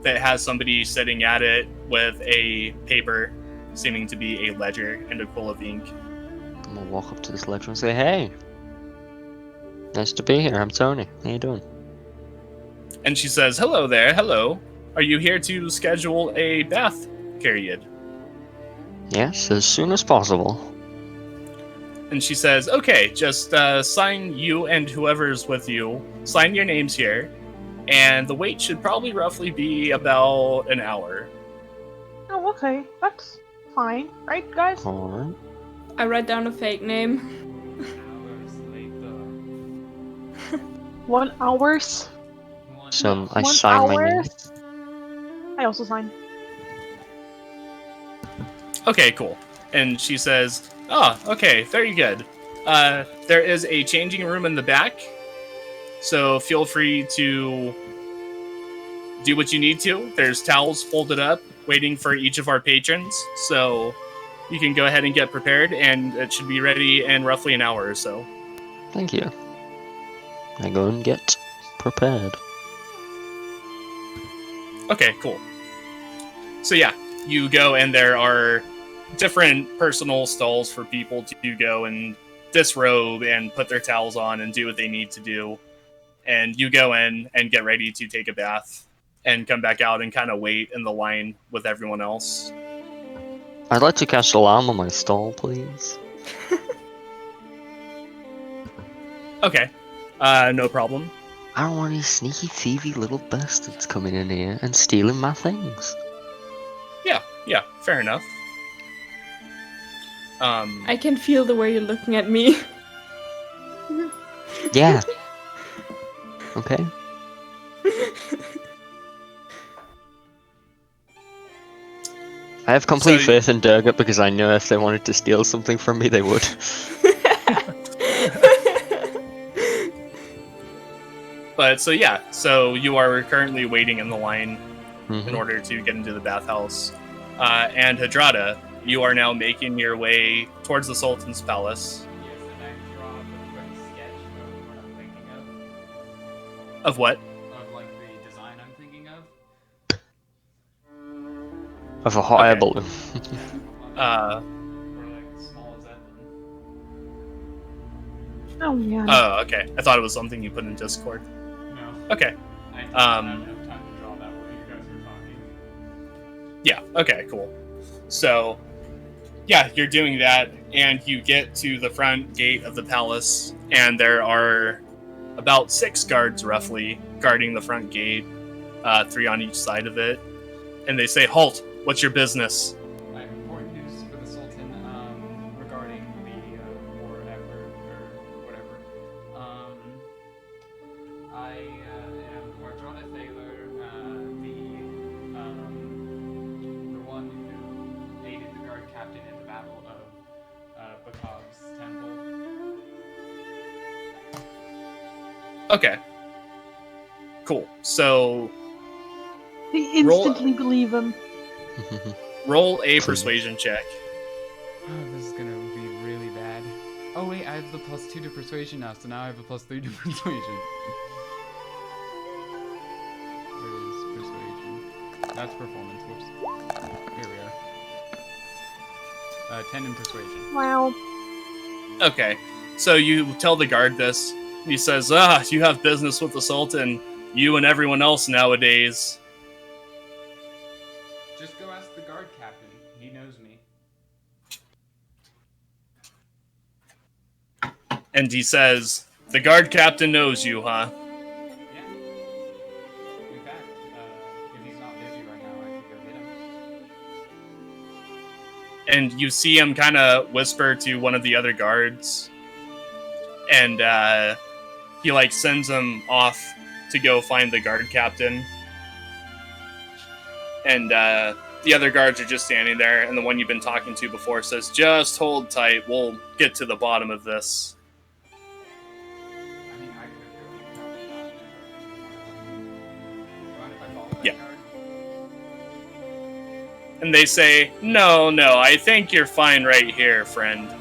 that has somebody sitting at it with a paper seeming to be a ledger and a quill of ink. I'm gonna walk up to this ledger and say, "Hey, nice to be here. I'm Tony. How you doing?" And she says, "Hello there, hello. Are you here to schedule a bath period?" Yes, as soon as possible. And she says, "Okay, just sign you and whoever's with you. Sign your names here. And the wait should probably roughly be about an hour." Oh, okay. That's fine. Right, guys? Alright. I write down a fake name. Hours later. 1 hours. So I 1 sign my name. hours. I also sign. Okay, cool. And she says, okay, very good. There is a changing room in the back, so feel free to do what you need to. There's towels folded up, waiting for each of our patrons, so you can go ahead and get prepared, and it should be ready in roughly an hour or so. Thank you. I go and get prepared. Okay, cool. So yeah, you go and there are different personal stalls for people to go and disrobe and put their towels on and do what they need to do. And you go in and get ready to take a bath and come back out and kind of wait in the line with everyone else. I'd like to cast alarm on my stall, please. Okay, no problem. I don't want any sneaky, thievy little bastards coming in here and stealing my things. Yeah, fair enough. I can feel the way you're looking at me. Yeah. Okay. I have complete faith in Durga because I know if they wanted to steal something from me, they would. But so yeah, so you are currently waiting in the line in Mhm. order to get into the bathhouse. And Hardrada, you are now making your way towards the Sultan's palace. Yes, and I draw up a quick sketch of what I'm thinking of. Of what? Of like the design I'm thinking of. Of a hot air balloon. Uh, Or like small Zeppelin. Oh, yeah. oh, okay. I thought it was something you put in Discord. No. Okay. I didn't have enough time to draw that while you guys were talking. Yeah, okay, cool. So, yeah, you're doing that, and you get to the front gate of the palace, and there are about 6 guards, roughly, guarding the front gate, 3 on each side of it. And they say, "Halt! What's your business?" I have important news for the Sultan regarding the war effort or whatever. I am Hardrada Thaler, the one who aided the guard captain in the battle of Bakav's temple. Okay. Cool. So, They instantly believe him. roll a persuasion check. Oh, this is gonna be really bad. Oh wait, I have the +2 to persuasion now, so now I have a +3 to persuasion. Where is persuasion? That's performance. Whoops. Here we are. 10 in persuasion. Wow. Okay. So you tell the guard this. He says, you have business with the Sultan. You and everyone else nowadays. Just go ask the guard captain. He knows me. And he says, "The guard captain knows you, huh?" Yeah. In fact, if he's not busy right now, I could go get him. And you see him kind of whisper to one of the other guards. And he, like, sends him off to go find the guard captain. And the other guards are just standing there, and the one you've been talking to before says, "Just hold tight, we'll get to the bottom of this." I mean, I could go mind if I follow that Yeah. guard? And they say, no, I think you're fine right here, friend. Okay.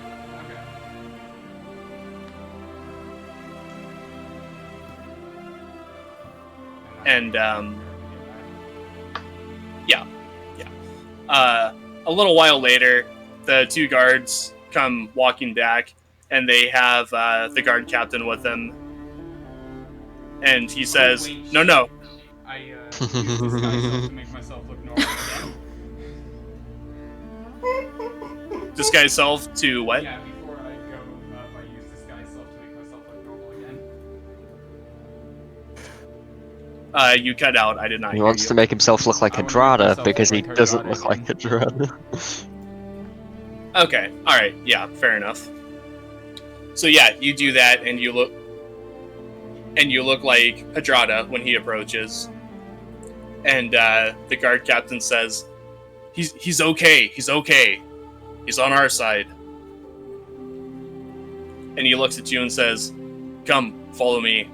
And, a little while later, the two guards come walking back, and they have the guard captain with them. And he says, wait, no. I use disguise self to make myself look normal again. Disguise self to what? Yeah, before I go, I use disguise self to make myself look normal again. You cut out. I did not He hear wants you. to make himself look like I wanna make Hardrada myself because he look like doesn't Hardrada look like Hardrada. Okay, alright, yeah, fair enough. So yeah, you do that, and you look like Hardrada when he approaches. And the guard captain says, he's okay, he's on our side. And he looks at you and says, "Come, follow me.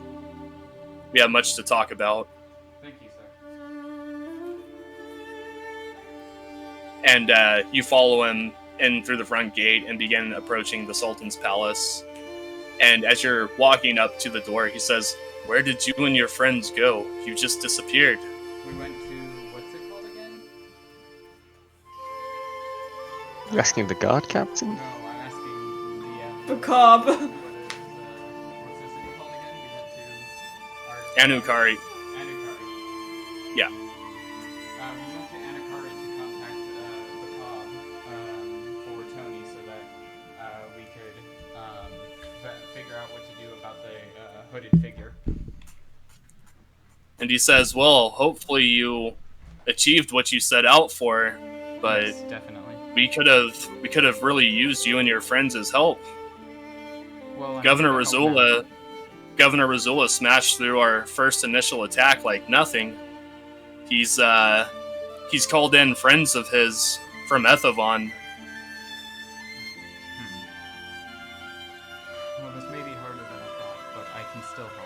We have much to talk about." Thank you, sir. And you follow him in through the front gate and begin approaching the Sultan's palace. And as you're walking up to the door, he says, "Where did you and your friends go? You just disappeared." We went to, what's it called again? You're asking the guard captain? No, I'm asking The cob. what is, what's this city called again? We went to Anukari. Anukari. Yeah. We went to Anukari to contact the Cobb for Tony so that we could figure out what to do about the hooded figure. And he says, "Well, hopefully you achieved what you set out for, but Yes, definitely. we could have really used you and your friends as help. Well, Governor Razula smashed through our first initial attack like nothing. He's called in friends of his from Ethevon. Well, this may be harder than I thought, but I can still help.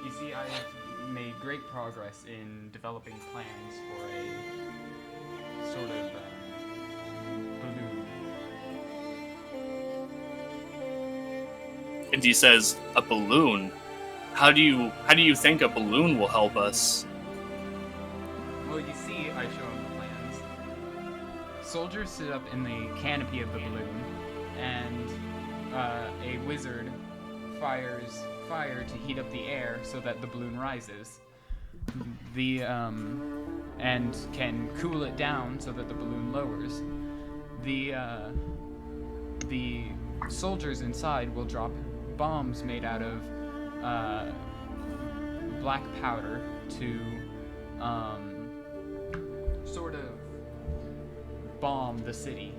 You see, I have made great progress in developing plans for a sort of balloon. And he says, "A balloon? How do you think a balloon will help us?" Well, you see, I show him the plans. Soldiers sit up in the canopy of the balloon, and a wizard fires fire to heat up the air so that the balloon rises. And can cool it down so that the balloon lowers. The soldiers inside will drop bombs made out of black powder to sort of bomb the city.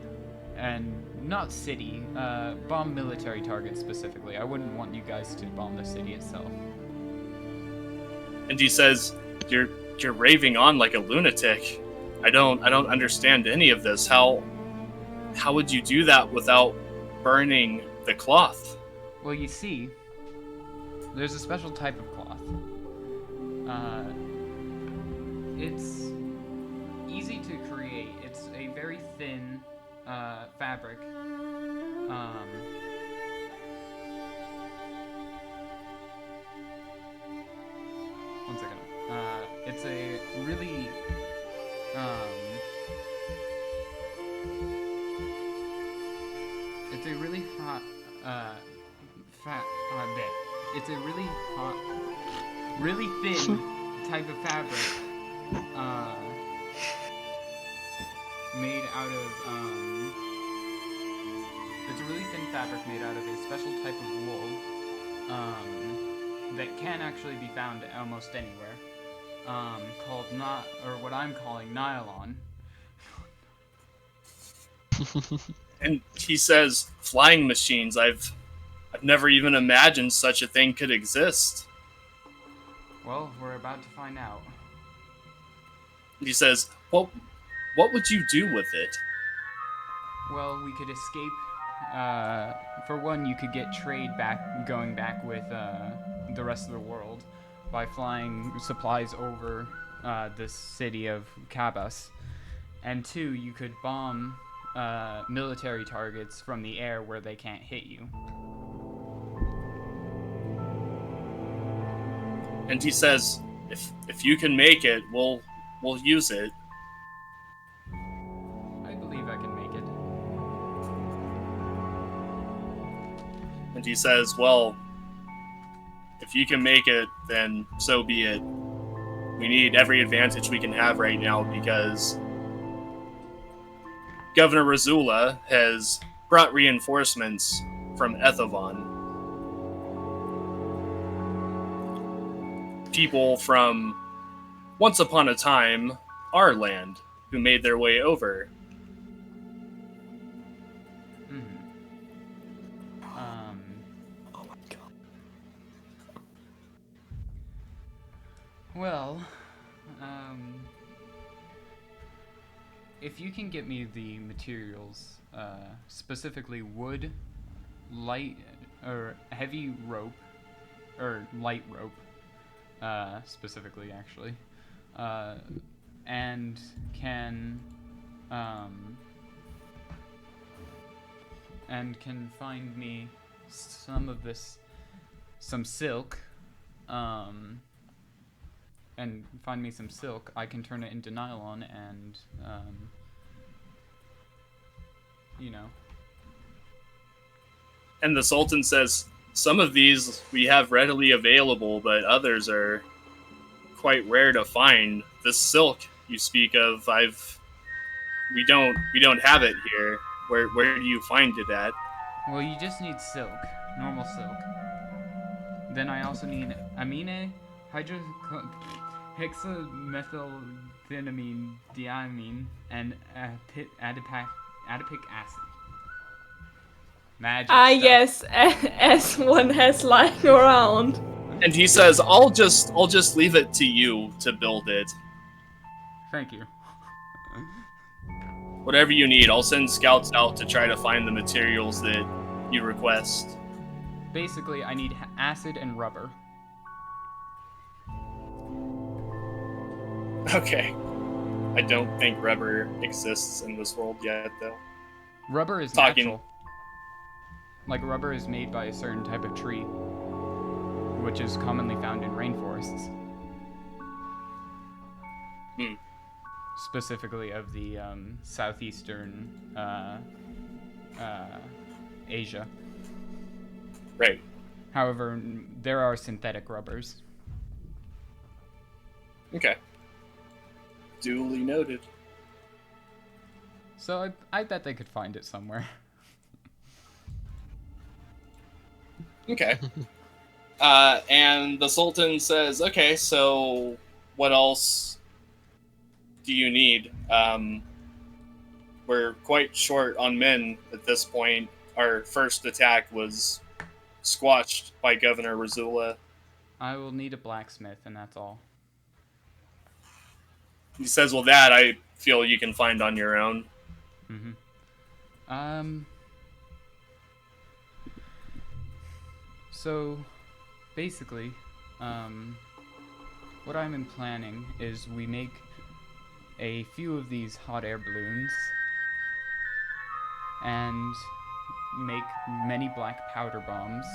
And not city, bomb military targets specifically. I wouldn't want you guys to bomb the city itself. And he says, "You're raving on like a lunatic. I don't understand any of this. How would you do that without burning the cloth?" Well, you see, there's a special type of cloth. It's easy to create. It's a very thin fabric. One second. It's a really it's a really hot bit. It's a really hot, really thin type of fabric made out of it's a really thin fabric made out of a special type of wool that can actually be found almost anywhere, called what I'm calling nylon. And he says, "Flying machines. I've never even imagined such a thing could exist." Well, we're about to find out. He says, "Well, what would you do with it?" Well, we could escape. For one, you could get trade going back with the rest of the world by flying supplies over the city of Cabas. And two, you could bomb military targets from the air where they can't hit you. And he says, "If you can make it, we'll use it." I believe I can make it. And he says, "Well, if you can make it, then so be it. We need every advantage we can have right now because Governor Razula has brought reinforcements from Ethavon. People from once upon a time our land who made their way over." Oh my god. Well, if you can get me the materials, specifically wood, light or heavy rope, or light rope, specifically actually, and can find me some silk, and find me some silk, I can turn it into nylon and, you know. And the Sultan says, "Some of these we have readily available, but others are quite rare to find. This silk you speak of, we don't have it here. Where do you find it at?" Well, you just need silk, normal silk. Then I also need amine, hexamethylphenamine diamine, and adipic acid. Magic stuff. Yes, as one has lying around. And he says, I'll just leave it to you to build it. Thank you. Whatever you need, I'll send scouts out to try to find the materials that you request." Basically, I need acid and rubber. Okay. I don't think rubber exists in this world yet, though. Rubber is natural. Like, rubber is made by a certain type of tree, which is commonly found in rainforests. Specifically of the southeastern Asia. Right. However, there are synthetic rubbers. Okay. Duly noted. So I bet they could find it somewhere. Okay. And the Sultan says, okay, so what else do you need? We're quite short on men at this point. Our first attack was squashed by Governor Razula. I will need a blacksmith, and that's all. He says, well, that I feel you can find on your own. So, basically, what I'm planning is we make a few of these hot air balloons and make many black powder bombs,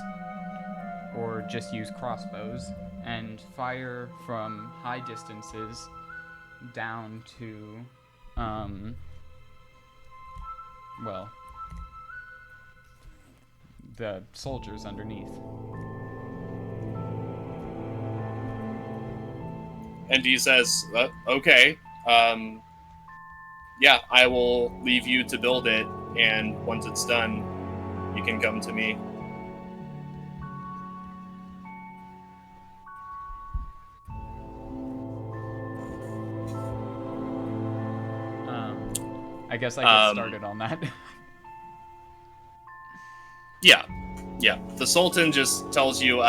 or just use crossbows, and fire from high distances down to, well, the soldiers underneath. And he says, okay, yeah, I will leave you to build it, and once it's done, you can come to me. I guess I get started on that. Yeah. The Sultan just tells you,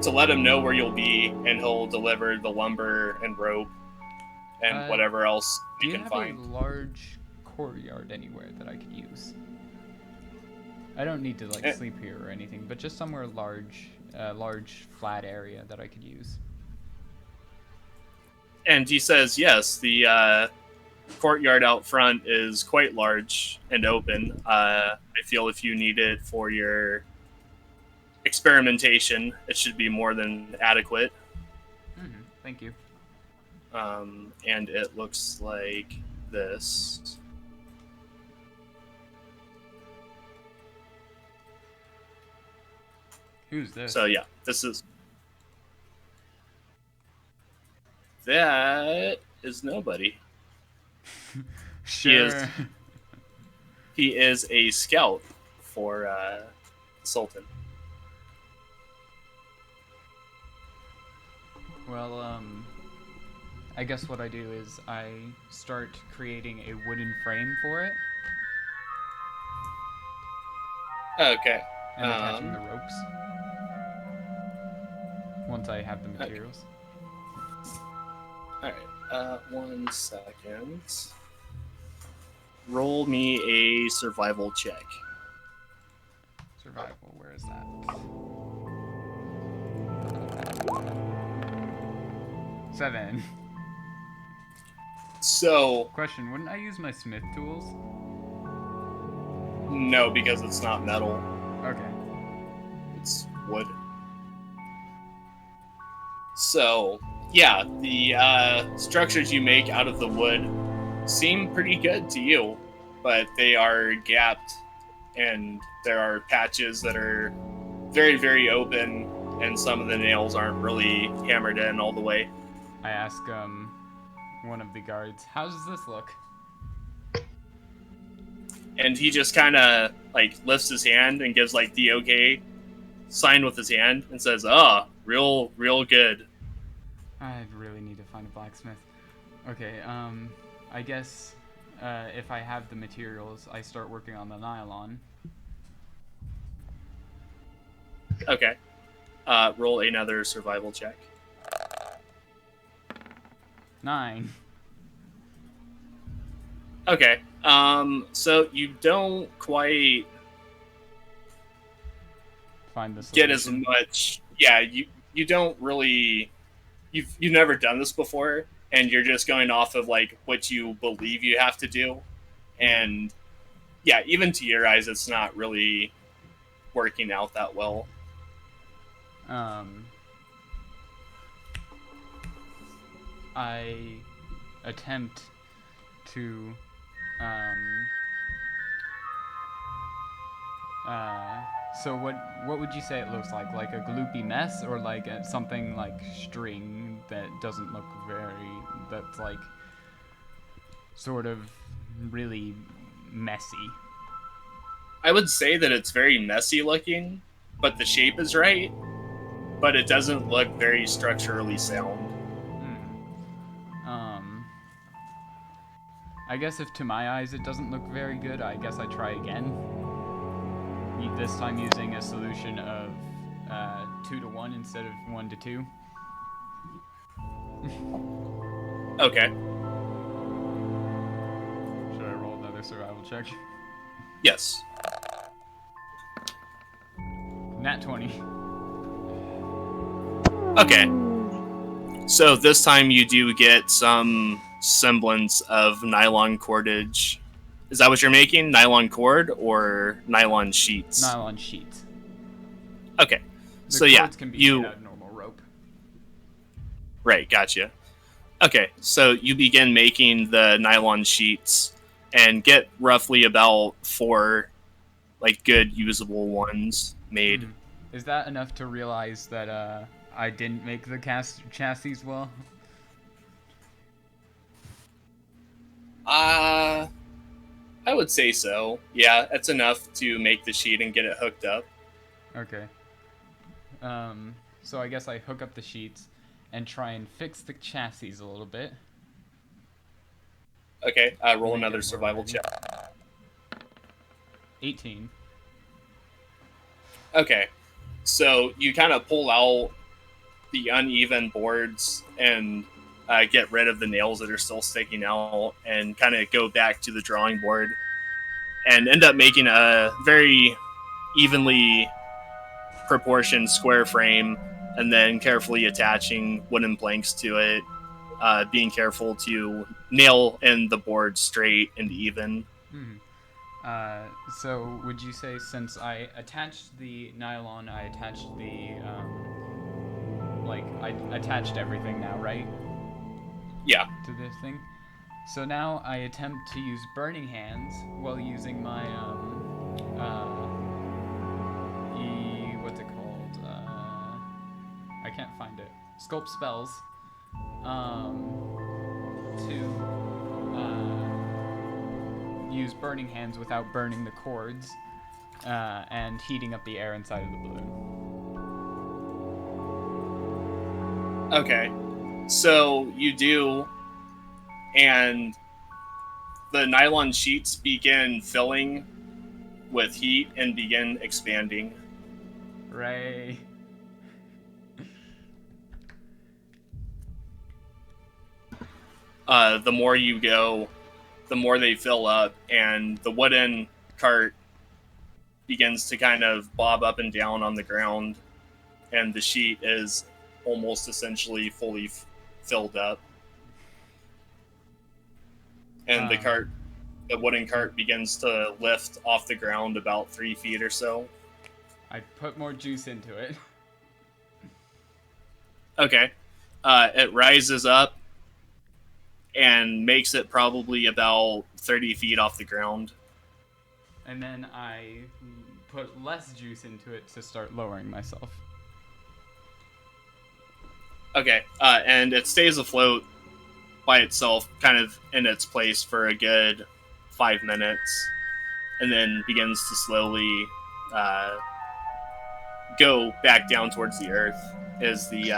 to let him know where you'll be, and he'll deliver the lumber and rope and whatever else Do you you can have find. a large courtyard anywhere that I could use? I don't need to like sleep here or anything, but just somewhere large, large flat area that I could use. And he says, yes, the courtyard out front is quite large and open. I feel if you need it for your experimentation, it should be more than adequate. Thank you. And it looks like this. Who's this? So yeah, this is... That is nobody. Sure. He is a scout for Sultan. Well, I guess what I do is I start creating a wooden frame for it Okay. and attaching the ropes once I have the materials. Alright, 1 second. Roll me a survival check. Survival, where is that? Seven. So, Question, wouldn't I use my smith tools? no, because it's not metal, Okay. it's wood. So, yeah, the structures you make out of the wood seem pretty good to you, but they are gapped, and there are patches that are very, very open, and some of the nails aren't really hammered in all the way. I ask one of the guards, how does this look? And he just kind of like lifts his hand and gives like the okay sign with his hand and says, real good. I really need to find a blacksmith. Okay, I guess if I have the materials, I start working on the nylon. Okay. Roll another survival check. 9. Okay. So you don't quite Find the get as solution. much. Yeah, you don't really. You've never done this before, and you're just going off of like what you believe you have to do, and yeah, even to your eyes, it's not really working out that well. I attempt to so what would you say it looks like? Like a gloopy mess, or like something like string that doesn't look that's like sort of really messy? I would say that it's very messy looking, but the shape is right, but it doesn't look very structurally sound. I guess if to my eyes it doesn't look very good, I guess I try again. This time using a solution of 2 to 1 instead of 1 to 2. Okay. Should I roll another survival check? Yes. Nat 20. Okay. So this time you do get some semblance of nylon cordage. Is that what you're making? Nylon cord or nylon sheets? Nylon sheets. Okay. The So yeah, cords can be made out of normal rope. Right, gotcha. Okay, so you begin making the nylon sheets and get roughly about 4 like good usable ones made. Is that enough to realize that I didn't make the chassis well? I would say so. Yeah, that's enough to make the sheet and get it hooked up. Okay. So I guess I hook up the sheets and try and fix the chassis a little bit. Okay, roll Make another it more survival ready. check. 18. Okay, so you kind of pull out the uneven boards and get rid of the nails that are still sticking out, and kind of go back to the drawing board and end up making a very evenly proportioned square frame, and then carefully attaching wooden planks to it, being careful to nail in the board straight and even. Mhm. So would you say, since I attached the nylon, I attached the I attached everything now, right? Yeah. To this thing. So now I attempt to use burning hands while using my what's it called? I can't find it. Sculpt spells. To use burning hands without burning the cords, and heating up the air inside of the balloon. Okay. So you do, and the nylon sheets begin filling with heat and begin expanding. Ray. The more you go, the more they fill up, and the wooden cart begins to kind of bob up and down on the ground, and the sheet is almost essentially fully filled up. And the wooden cart begins to lift off the ground about 3 feet or so. I put more juice into it. Okay. It rises up and makes it probably about 30 feet off the ground. And then I put less juice into it to start lowering myself. Okay. And it stays afloat by itself, kind of in its place for a good 5 minutes, and then begins to slowly go back down towards the earth as the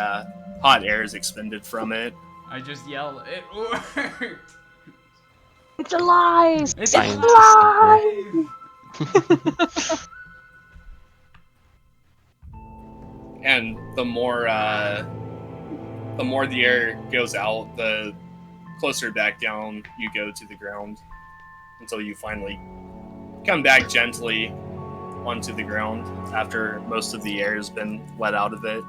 hot air is expended from it. I just yell, "It worked! It's alive! It's Science. alive!" And the more the air goes out, the closer back down you go to the ground, until you finally come back gently onto the ground after most of the air has been let out of it.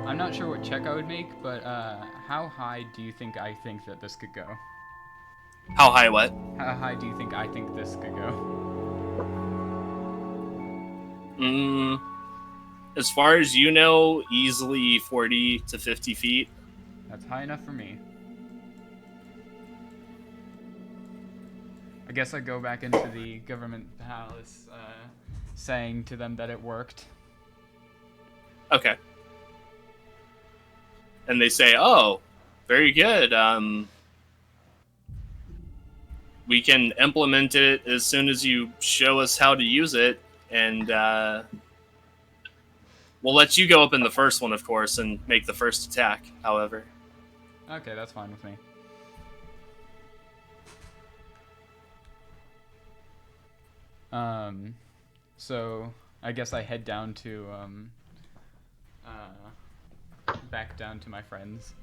I'm not sure what check I would make, but how high do you think that this could go? How high what? How high do you think this could go? As far as you know, easily 40 to 50 feet. That's high enough for me. I guess I go back into the government palace, saying to them that it worked. Okay. And they say, "Oh, very good. We can implement it as soon as you show us how to use it, and we'll let you go up in the first one, of course, and make the first attack, however." Okay, that's fine with me. So I guess I head down to back down to my friends,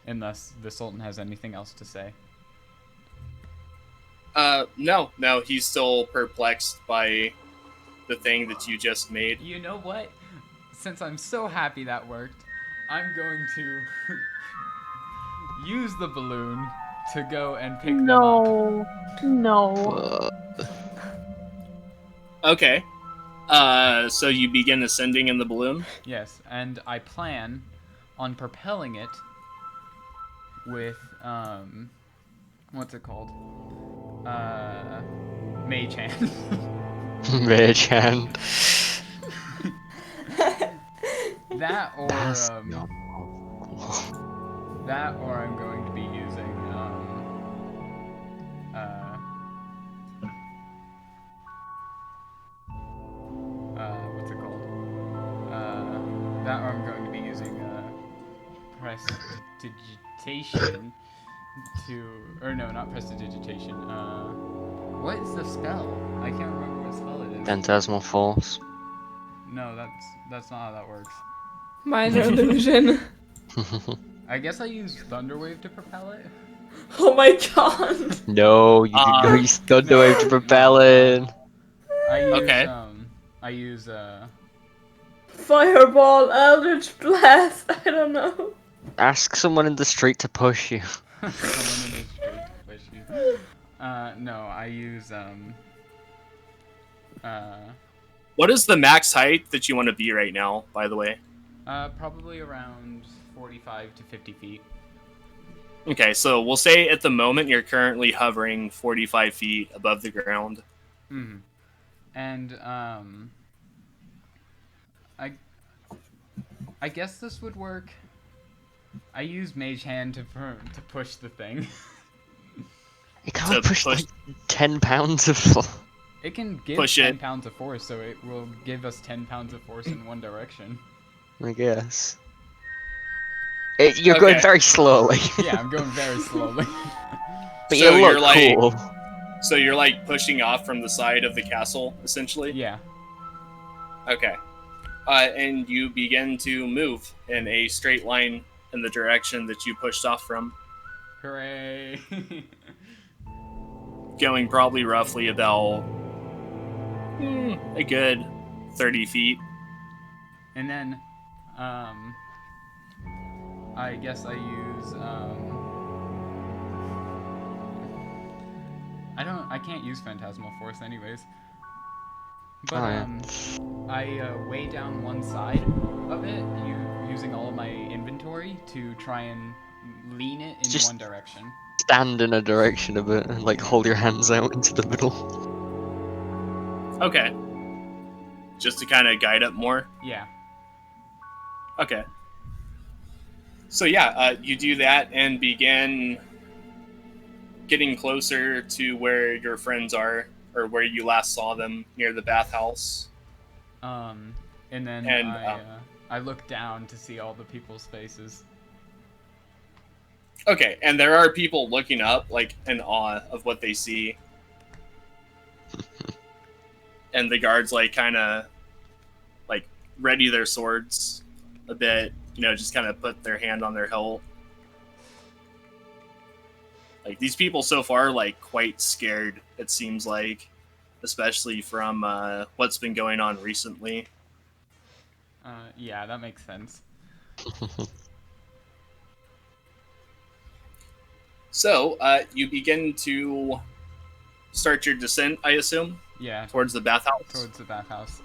unless the Sultan has anything else to say. No, he's still perplexed by the thing that you just made. You know what? Since I'm so happy that worked, I'm going to use the balloon to go and pick them up. No. Okay. So you begin ascending in the balloon? Yes, and I plan on propelling it with, what's it called? Mage Hand. Rage hand. That or, That's not that or I'm going to be using, what's it called? That or I'm going to be using, prestidigitation to, or no, not prestidigitation, What is the spell? I can't remember what spell it is. Phantasmal Force. No, that's not how that works. Minor illusion. I guess I use Thunderwave to propel it. Oh my god. No, you did not use Thunderwave to propel it. Okay. I use Fireball, Eldritch Blast. I don't know. Ask someone in the street to push you. someone in the street to push you. No, I use What is the max height that you want to be right now, by the way? probably around 45 to 50 feet. Okay, so we'll say at the moment you're currently hovering 45 feet above the ground. Mm-hmm. And I guess this would work. I use Mage Hand to push the thing. You can't To push push- like 10 pounds of. It can give Push 10 it. pounds of force, so it will give us 10 pounds of force in one direction. I guess. You're going Okay. very slowly. Yeah, I'm going very slowly. But So you you're look like- cool. So you're like pushing off from the side of the castle, essentially? Yeah. Okay. And you begin to move in a straight line in the direction that you pushed off from, Hooray! going probably roughly about a good 30 feet. And then, I guess I use, I can't use Phantasmal Force anyways. But, Oh, yeah. I weigh down one side of it, using all of my inventory to try and lean it in Just- one direction. Stand in a direction of it and like hold your hands out into the middle. Okay. Just to kind of guide up more? Yeah. Okay. So yeah, you do that and begin getting closer to where your friends are, or where you last saw them, near the bathhouse. And then And, I look down to see all the people's faces. Okay, and there are people looking up, like, in awe of what they see. And the guards, like, kind of, like, ready their swords a bit, just kind of put their hand on their hilt. Like, these people so far, like, quite scared, it seems like, especially from what's been going on recently. Yeah, that makes sense. So, you begin to start your descent, I assume, Yeah, towards the bathhouse? towards the bathhouse.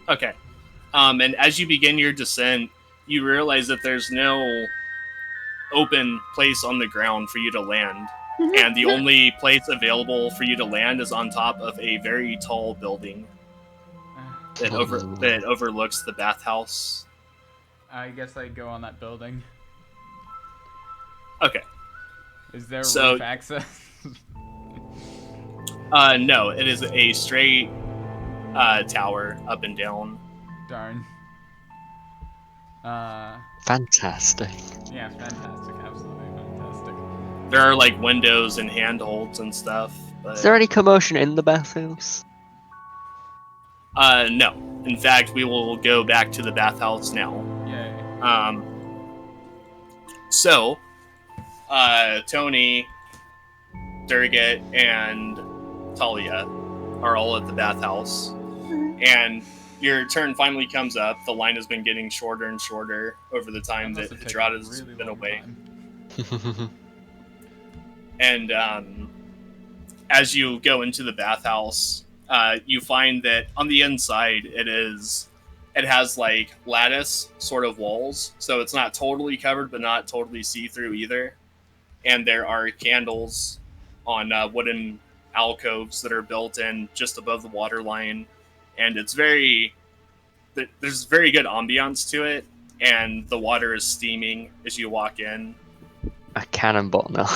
Okay. And as you begin your descent, you realize that there's no open place on the ground for you to land. And the only place available for you to land is on top of a very tall building that overlooks the bathhouse. I guess I go on that building. Okay. Is there So- roof access? No, it is a straight tower up and down. Darn. Fantastic. Yeah, fantastic, absolutely fantastic. There are like windows and handholds and stuff. But, Is there any commotion in the bathhouse? no. In fact, we will go back to the bathhouse now. Yay. So, Tony, Durgat, and Talia are all at the bathhouse. And your turn finally comes up. The line has been getting shorter and shorter over the time that must have taken a Hardrada's really been long away. time. And as you go into the bathhouse, you find that on the inside it has like lattice sort of walls, so it's not totally covered but not totally see-through either. And there are candles on wooden alcoves that are built in just above the water line, and there's very good ambiance to it, and the water is steaming as you walk in. A cannonball now.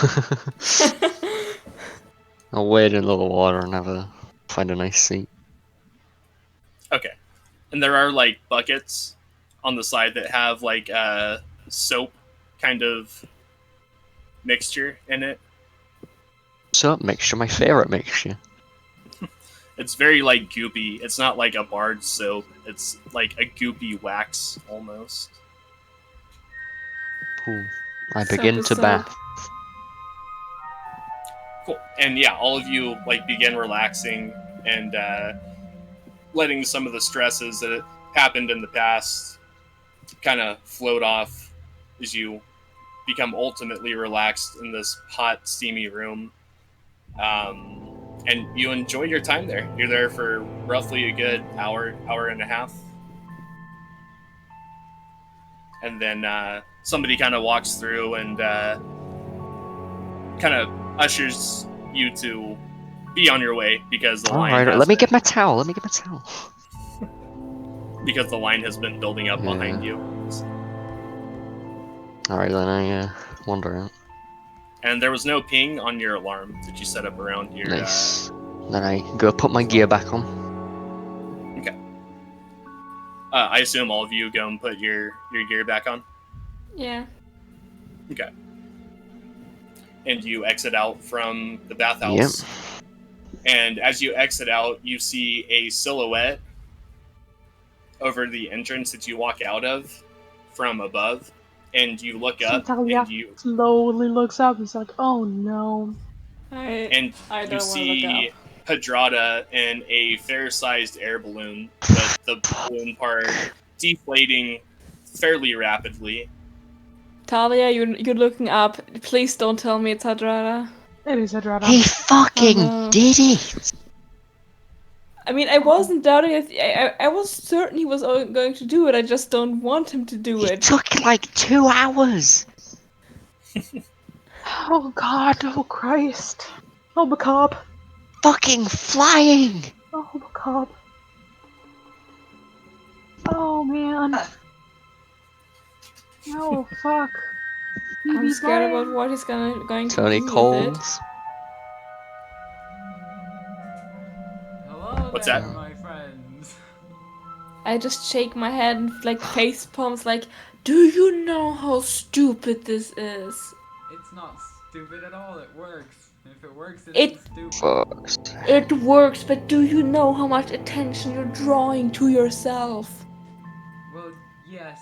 I'll wade into the water and find a nice seat. Okay. And there are like buckets on the side that have like soap kind of mixture in it. Soap mixture, my favorite mixture. It's very like goopy. It's not like a barred soap. It's like a goopy wax almost. Ooh. I Soap begin is to soap. bath. Cool. And yeah, all of you like begin relaxing and letting some of the stresses that happened in the past kind of float off as you become ultimately relaxed in this hot, steamy room. And you enjoy your time there. You're there for roughly a good hour and a half. And then somebody kind of walks through and kind of ushers you to be on your way because the line Alright, has let me been, get my towel. because the line has been building up behind Yeah. you. Alright, then I wander out. And there was no ping on your alarm that you set up around your Nice. Then I go put my gear back on. I assume all of you go and put your gear back on. Yeah. Okay. And you exit out from the Yep. bathhouse. And as you exit out, you see a silhouette over the entrance that you walk out of from above. And you look up Talia and you slowly looks up. He's like, "Oh no." I and I you don't want to look see up. Hardrada in a fair-sized air balloon with the balloon part deflating fairly rapidly. Talia, you're looking up. Please don't tell me it's Hardrada. It is Hardrada. He fucking Oh, no. did it! I mean, I wasn't doubting it. I was certain he was going to do it. I just don't want him to do It it. took like 2 hours! Oh God! Oh Christ! Oh macabre! Fucking flying! Oh macabre! Oh man! Oh fuck! He I'm be scared about flying. what he's going to Tony do with it. Coles. Hello What's there, that? my friends. I just shake my head and like face palms like, do you know how stupid this is? It's not stupid at all. It works. If it works, it It- isn't stupid. Fuck. It works, but do you know how much attention you're drawing to yourself? Well, yes.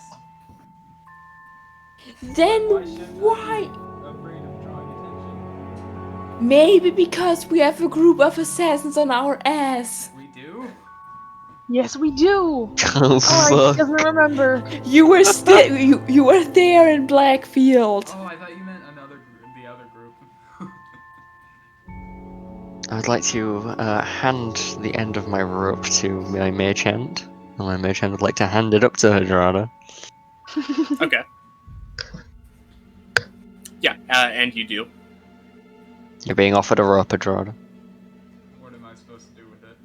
Then Why shouldn't why? I be afraid of drawing attention? Maybe because we have a group of assassins on our ass. We do? Yes, we do. Oh Oh, he fuck. doesn't remember. You were still you were there in Blackfield. Oh, I thought you meant the other group. I would like to hand the end of my rope to my mage hand. And my mage hand would like to hand it up to Hardrada. Okay. Yeah, and you do. You're being offered a rope, Hardrada. What am I supposed to do with it?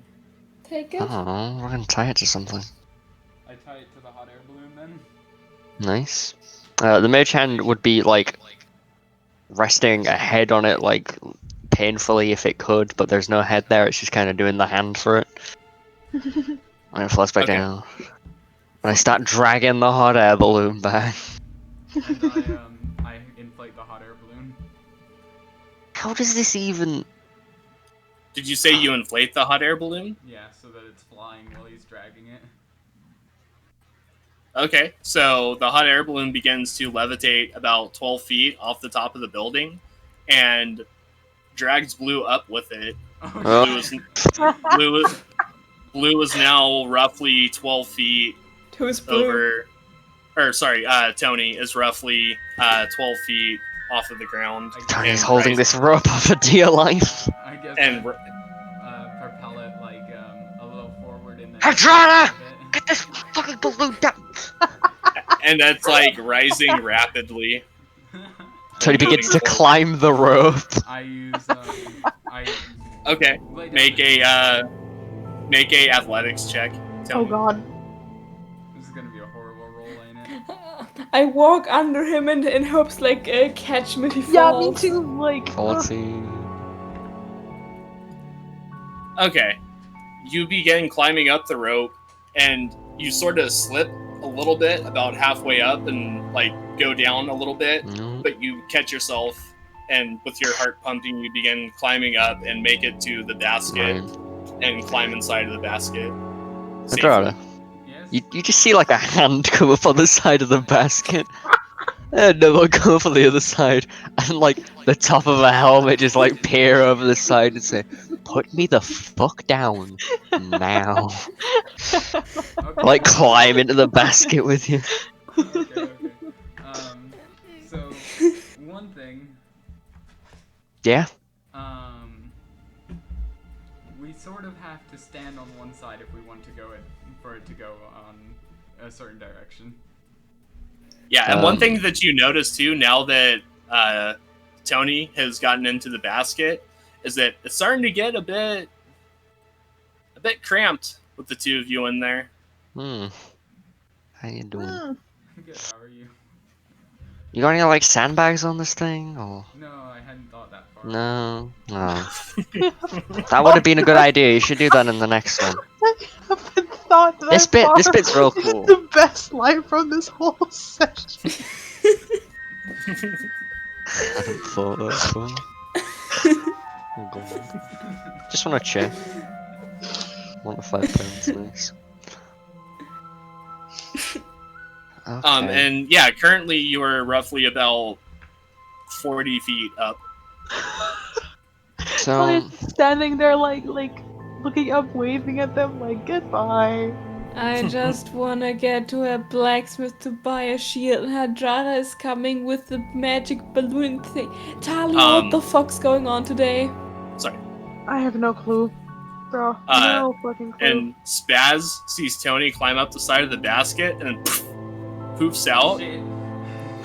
Take I it. don't know, we're gonna tie it to something. I tie it to the hot air balloon then? Nice. The mage hand would be like resting a head on it, like painfully if it could, but there's no head there. It's just kind of doing the hand for it. And it floats back Okay. down. And I start dragging the hot air balloon back. And I inflate the hot air balloon. How does this even? Did you say you inflate the hot air balloon? Yeah, so that it's flying while he's dragging it. Okay, so the hot air balloon begins to levitate about 12 feet off the top of the building, and drags Blue up with it. Oh, Blue shit. is Blue is now roughly 12 feet Who's blue? over, or sorry, Tony is roughly 12 feet off of the ground. Tony's and holding rising. this rope for dear life. I guess And I propel it like a little forward and then. Hardrada! a bit. Get this fucking balloon down! and that's like rising rapidly. Tony Moving begins to forward. climb the rope. I use I Okay, lay down make the- make a athletics check. Oh Tony. God. This is gonna be a horrible roll, ain't it? I walk under him and in hopes like catch me if he Yeah, falls. me too. Like. 40. Okay, you begin climbing up the rope, and you sort of slip a little bit about halfway up and like go down a little bit, No. but you catch yourself, and with your heart pumping, you begin climbing up and make it to the basket. Right. and climb inside of the basket. Hardrada, Yes. you just see like a hand come up on the side of the basket. And another go up on the other side, and like the top of a helmet just like peer over the side and say, "Put me the fuck down now." Okay. Like climb into the basket with you. Okay. So one thing. Yeah. We sort of have to stand on one side if we want to go for it to go a certain direction. Yeah, and one thing that you notice too, now that Tony has gotten into the basket, is that it's starting to get a bit cramped with the two of you in there. How you doing? Good. How are you? You got any like sandbags on this thing, or No, I hadn't thought that far. no? That would have been a good idea. You should do that in the next one. I haven't thought that This bit's real far. cool. The best line from this whole session. I hadn't thought that far. Oh, God. Just want to check. 1 to 5 pounds, nice. Okay. And yeah, currently you are roughly about 40 feet up. So I'm standing there like looking up, waving at them like goodbye. I just wanna get to a blacksmith to buy a shield. Hardrada is coming with the magic balloon thing. Talia, what the fuck's going on today? Sorry. I have no clue, bro. No fucking clue. And Spaz sees Tony climb up the side of the basket and then poofs out. Shit.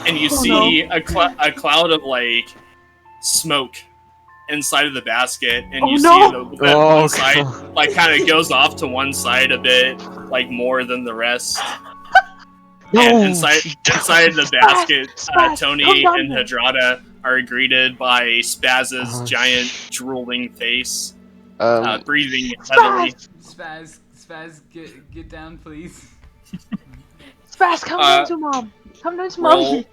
And you Oh, see a cloud of like smoke inside of the basket, and you see that one side like kind of goes off to one side a bit, like more than the rest. And inside the basket, Tony and Hardrada are greeted by Spaz's giant drooling face, breathing heavily. Spaz, get down, please. Spaz, come down to mom. Come down to mom.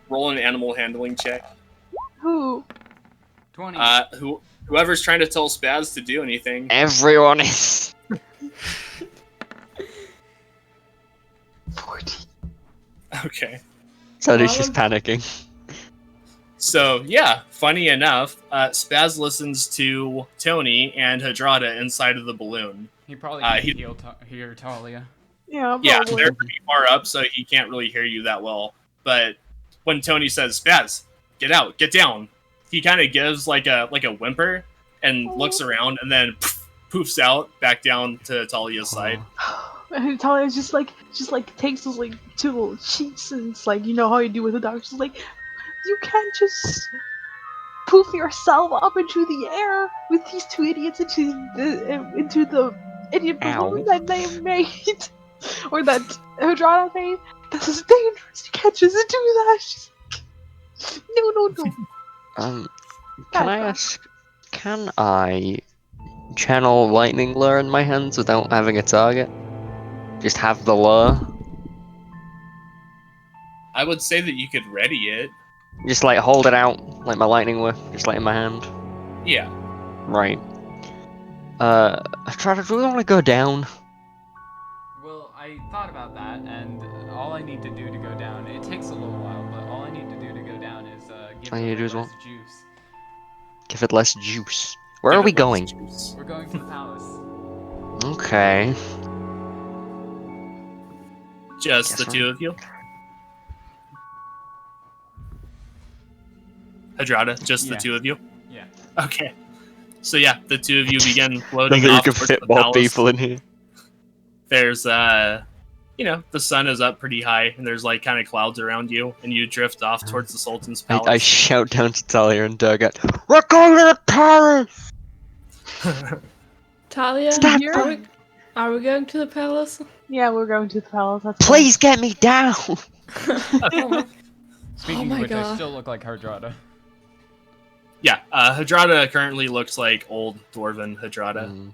Roll an animal handling check. Who? 20. Whoever's trying to tell Spaz to do anything. everyone is. 40. Okay. So she's panicking. So yeah, funny enough, Spaz listens to Tony and Hardrada inside of the balloon. He probably can't hear Talia. Yeah, Yeah, probably. they're pretty far up, so he can't really hear you that well. But when Tony says, "Spaz, get out, get down," he kind of gives like a whimper and looks around, and then poofs out back down to Talia's side. And Talia just like takes those like two little cheeks, and it's like, you know how you do with the dog. She's like, you can't just poof yourself up into the air with these two idiots into the idiot balloon that they made, or that Hardrada made. This is dangerous. You can't just do that. She's like, no. Can I ask? Can I channel lightning lure in my hands without having a target? Just have the lure. I would say that you could ready it. Just like hold it out like my lightning lure, just like in my hand. Yeah. Right. Do we want to go down? Well, I thought about that, and all I need to do to go down, it takes a little while, but all I need to do to go down is give All you it do is less what? juice. Give it less juice. Where are we going? We're going to the palace. Okay. Just the Yes, two of you? Hardrada, just the Yeah. two of you? Yeah. Okay. So yeah, the two of you begin floating You off can towards fit the more palace. people in here. There's the sun is up pretty high, and there's like kind of clouds around you, and you drift off towards the Sultan's palace. I shout down to Talia and Durgat, "We're going to the palace!" Talia, Stop are we going to the palace? Yeah, we're going to the palace. That's Please get me down! Speaking my of which, I God. still look like Hardrada. Yeah, Hardrada currently looks like old Dwarven Hardrada.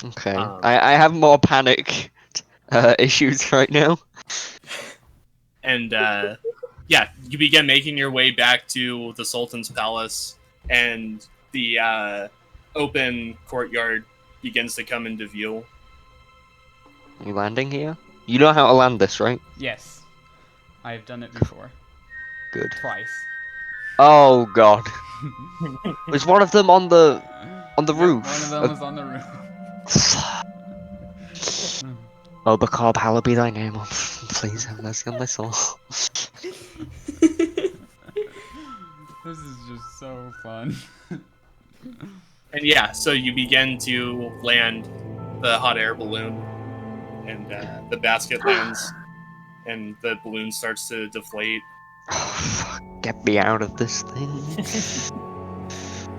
Okay. I have more panic issues right now. And yeah, you begin making your way back to the Sultan's palace, and the open courtyard begins to come into view. Are you landing here? You know how to land this, right? Yes. I have done it before. Good. Twice. Oh god. Was one of them on the roof? One of them was on the roof. Oh, Bacab, hallowed be thy name. Please have mercy on my soul. This is just so fun. And yeah, so you begin to land the hot air balloon, and the basket lands, and the balloon starts to deflate. Oh, fuck. Get me out of this thing.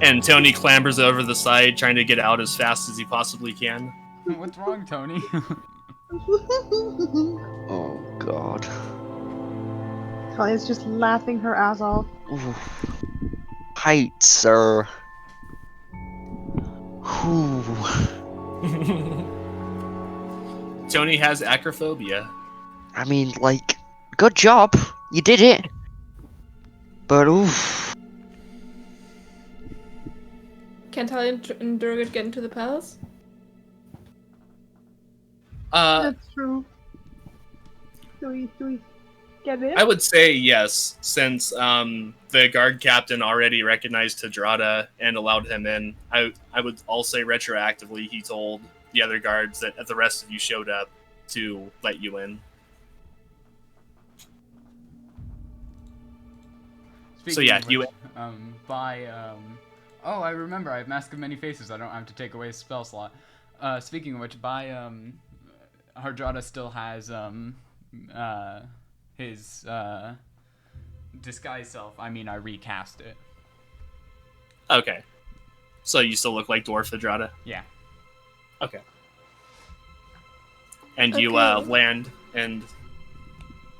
And Tony clambers over the side, trying to get out as fast as he possibly can. What's wrong, Tony? Oh god. Talia's just laughing her ass off. Oof. Heights, sir. Ooh. Tony has acrophobia. I mean, like, good job. You did it. But oof. Can Talia and Durgit get into the palace? That's true. Do we get it? I would say yes, since the guard captain already recognized Hardrada and allowed him in. I would also say retroactively he told the other guards that the rest of you showed up to let you in. Speaking So yeah, of you- which, oh, I remember. I have Mask of Many Faces. I don't have to take away a spell slot. Speaking of which, Hardrada still has his disguise self. I mean, I recast it. Okay. So you still look like Dwarf Hardrada? Yeah. Okay. And you Okay. land, and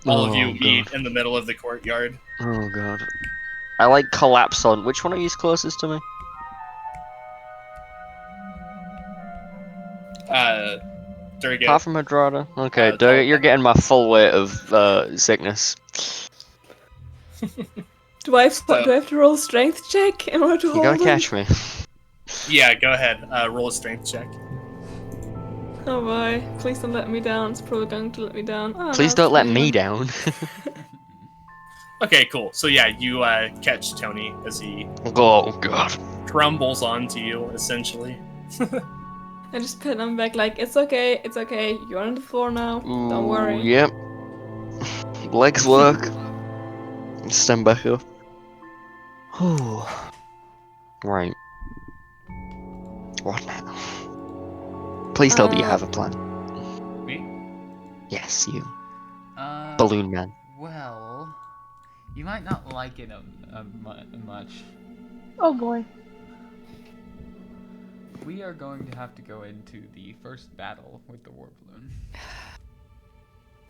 all of you Oh, meet God. in the middle of the courtyard. Oh god. I like collapse on. Which one of you is closest to me? Durgit. Apart from Hardrada? Okay, Durgit, Dalton. you're getting my full weight of sickness. Do I have to roll a strength check in order to You hold gotta him? catch me. Yeah, go ahead. Roll a strength check. Oh boy, please don't let me down. It's probably going to let me down. Oh, Please no, don't let it's me fine. down. Okay, cool. So yeah, you catch Tony as he Oh god. crumbles onto you, essentially. I just pat him on the back like, it's okay, you're on the floor now. Don't Ooh, worry. Yep. Legs work. Stand back up. Ooh. Right. What now? Please tell me you have a plan. Me? Yes, you. Uh, Balloon man. Well, you might not like it much. Oh boy. We are going to have to go into the first battle with the war balloon.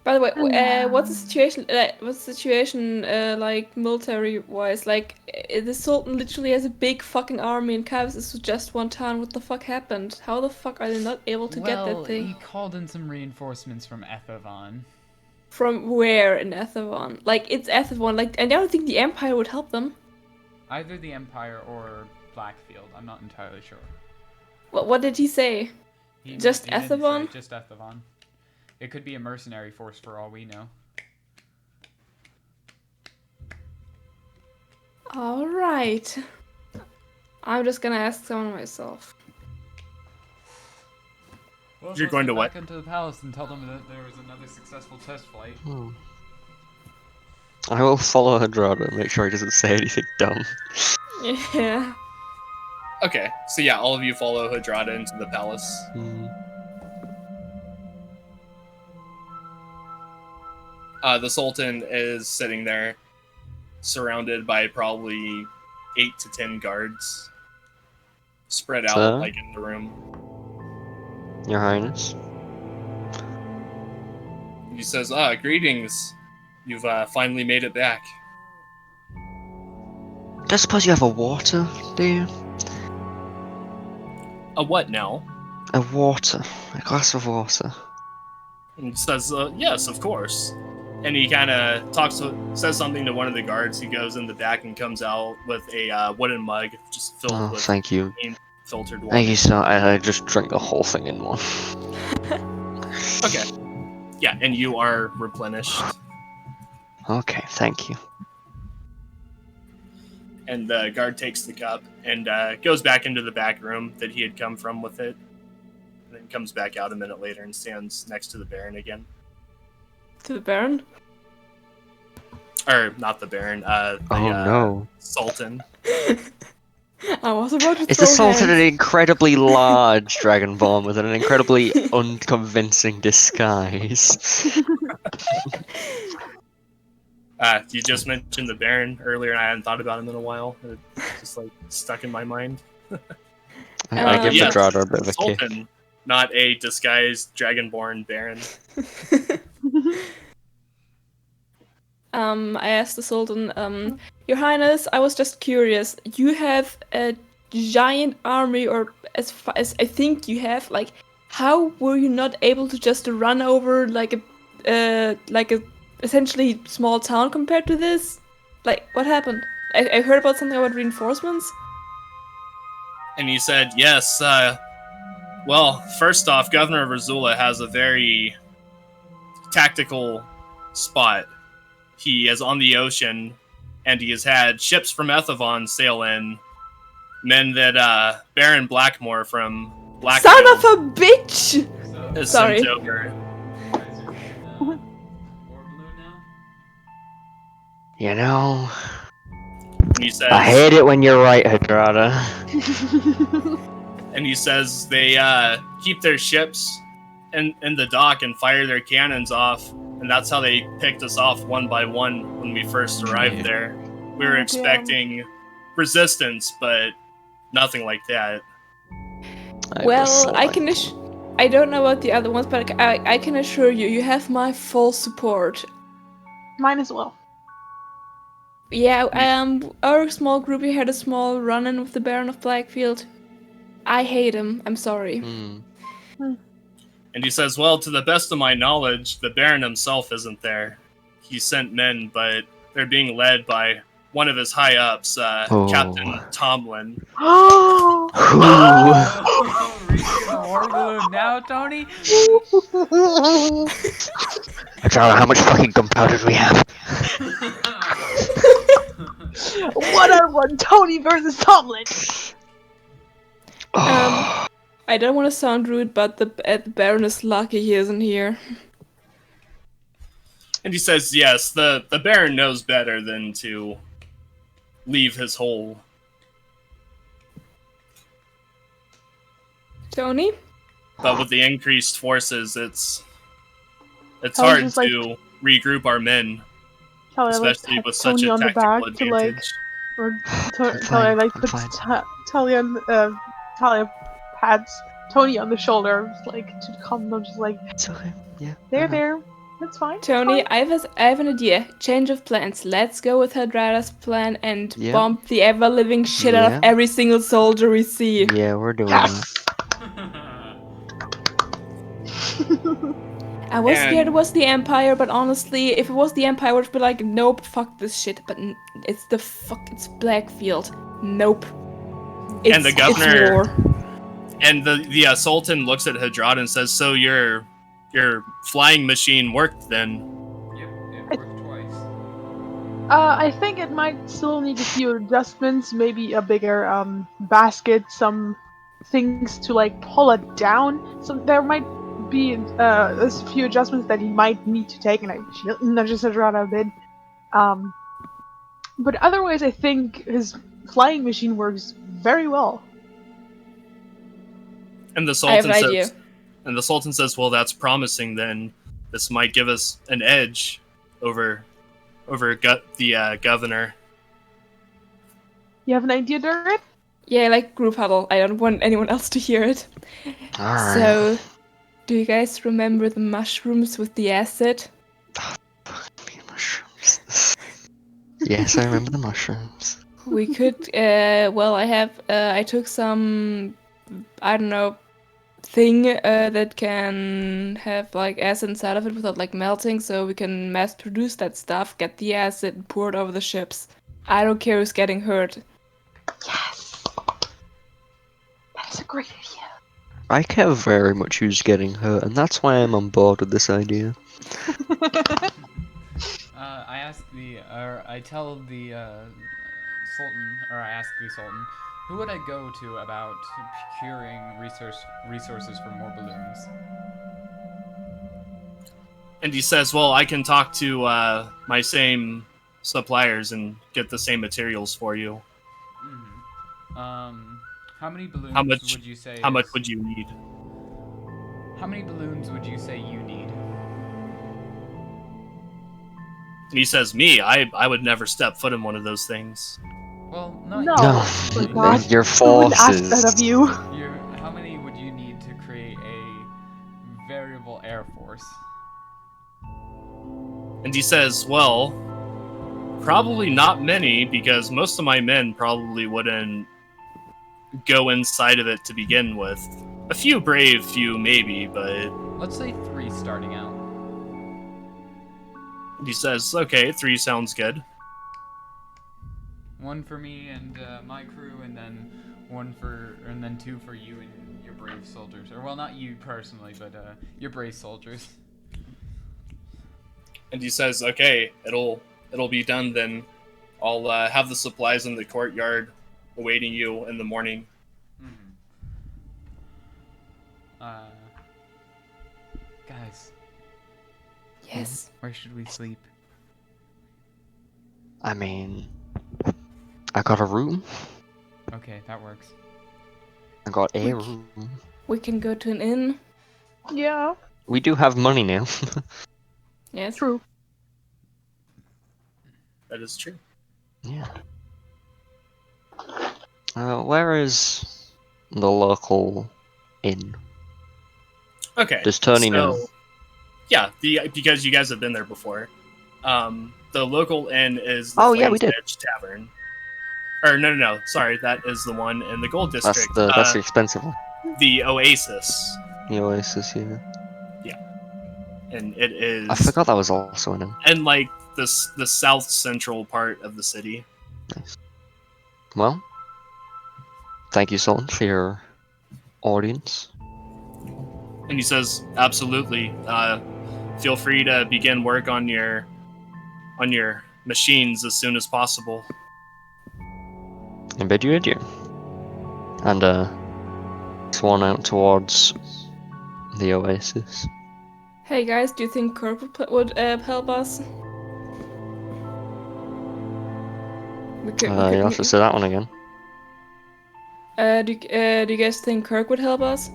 By the way, what's the situation? What's the situation like military-wise? Like, the Sultan literally has a big fucking army, and Kavs is just one town. What the fuck happened? How the fuck are they not able to get that thing? He called in some reinforcements from Ethavon. From where in Ethavon? Like, it's Ethavon. Like, and I don't think the Empire would help them. Either the Empire or Blackfield. I'm not entirely sure. What did he say? Just didn't say Ethavon? just Ethavon. It could be a mercenary force for all we know. All right. I'm just gonna ask someone myself. Well, You're let's going get to what? back into the palace and tell them that there was another successful test flight. Hmm. I will follow Hardrada and make sure he doesn't say anything dumb. Yeah. Okay, so yeah, all of you follow Hardrada into the palace. Hmm. The Sultan is sitting there, surrounded by probably 8 to 10 guards, spread out Sir? like in the room. Your Highness. He says, greetings. You've finally made it back. Don't suppose you have a water, do you? A what now? A water. A glass of water. And he says, yes, of course. And he kind of says something to one of the guards. He goes in the back and comes out with a wooden mug just filled Oh, with thank you. filtered water. Thank you, so I just drank the whole thing in one. Okay. Yeah, and you are replenished. Okay, thank you. And the guard takes the cup and goes back into the back room that he had come from with it. And then comes back out a minute later and stands next to the Baron again. To the Baron? Or, not the Baron, No. Sultan. I was about to Is the throw Sultan an hands. incredibly large Dragonborn with an incredibly unconvincing disguise? You just mentioned the Baron earlier, and I hadn't thought about him in a while. It's just, like, stuck in my mind. I give yes, Hardrada a bit of a kick. Sultan, not a disguised Dragonborn Baron. I asked the Sultan, Your Highness, I was just curious. You have a giant army, or as far as I think you have, like, how were you not able to just run over like a essentially small town compared to this? Like, what happened? I heard about something about reinforcements. And he said, yes, well, first off, Governor Razula has a very tactical spot. He is on the ocean, and he has had ships from Ethavon sail in, men that Baron Blackmore from Blackfield Son of a bitch! has Sorry. sent over. Or blue now? You know, And he says, I hate it when you're right, Hardrada. and he says they keep their ships in the dock and fire their cannons off, and that's how they picked us off one by one when we first arrived there. We were expecting resistance, but nothing like that. Well, I don't know about the other ones, but I can assure you, you have my full support. Mine as well. Yeah, our small group, we had a small run-in with the Baron of Blackfield. I hate him, I'm sorry. And he says, well, to the best of my knowledge, the Baron himself isn't there. He sent men, but they're being led by one of his high-ups, Captain Tomlin. Oh! Reaching the war balloon now, Tony? Hardrada, how much fucking gunpowder do we have? 1-on-1 Tony versus Tomlin. I don't want to sound rude, but the Baron is lucky he isn't here. And he says, yes, the Baron knows better than to leave his hole. Tony? But with the increased forces, it's I was hard just like- to regroup our men, Kelly, I like to especially pat with such Tony a on the tactical back to like, advantage. or I'm Kelly, I like fine, to I'm put Talia pats Tony on the shoulder, just like to calm down, just like It's okay. Yeah. there, that's fine. Tony, fine. I have an idea. Change of plans. Let's go with Hardrada's plan and Yeah. bomb the ever-living shit out Yeah. of every single soldier we see. Yeah, we're doing that. Yes. I was And- scared it was the Empire, but honestly, if it was the Empire, I would be like, nope, fuck this shit. But it's Blackfield. Nope. And the governor- It's war. And the Sultan looks at Hardrada and says, so your flying machine worked then? Yep, it worked twice. I think it might still need a few adjustments, maybe a bigger basket, some things to like pull it down. So there might be a few adjustments that he might need to take, and I nudges Hardrada a bit. But otherwise, I think his flying machine works very well. And the I have Sultan an says, idea. and the Sultan says, well, that's promising then. This might give us an edge over the governor. You have an idea, Durrit? Yeah, like group huddle. I don't want anyone else to hear it. Alright. So, do you guys remember the mushrooms with the acid? Fucking mushrooms. Yes, I remember the mushrooms. We could, I took some, I don't know, thing that can have like acid inside of it without like melting, so we can mass produce that stuff, get the acid and pour it over the ships. I don't care who's getting hurt. Yes. It's a great idea. I care very much who's getting hurt, and that's why I'm on board with this idea. I ask I tell the Sultan, or I ask the Sultan, who would I go to about procuring resources for more balloons? And he says, well, I can talk to my same suppliers and get the same materials for you. How many balloons How much would you say? How much would you need? How many balloons would you say you need? And he says, me, I would never step foot in one of those things. Well, not No. you No, personally. God. your Who would ask that forces. of you? How many would you need to create a variable air force? And he says, well, probably not many, because most of my men probably wouldn't go inside of it to begin with. A few brave, few maybe, but Let's say 3 starting out. he says, okay, 3 sounds good. 1 for me and my crew, and then 2 for you and your brave soldiers. Or well, not you personally, but your brave soldiers. And he says, okay, it'll be done then. I'll have the supplies in the courtyard awaiting you in the morning. Guys, Yes. where should we sleep? I mean, I got a room. Okay, that works. I got a We c- room. We can go to an inn. Yeah, We do have money now. Yes. true. That is true. Yeah. Where is the local inn? Okay. Does Tony know? Yeah, because you guys have been there before. The local inn is the Oh, yeah, we Flames did. Edge Tavern. Or no, sorry, that is the one in the Gold District. That's the expensive one. The Oasis, The Oasis, yeah. and it is. I forgot that was also an inn. And like the south central part of the city. Nice. Well, thank you, Sultan, for your audience. And he says, absolutely. Feel free to begin work on your machines as soon as possible. I bid you adieu. And swan out towards the Oasis. Hey guys, do you think Kirk would help us? You'll have to say that one again. Do you guys think Kirk would help us?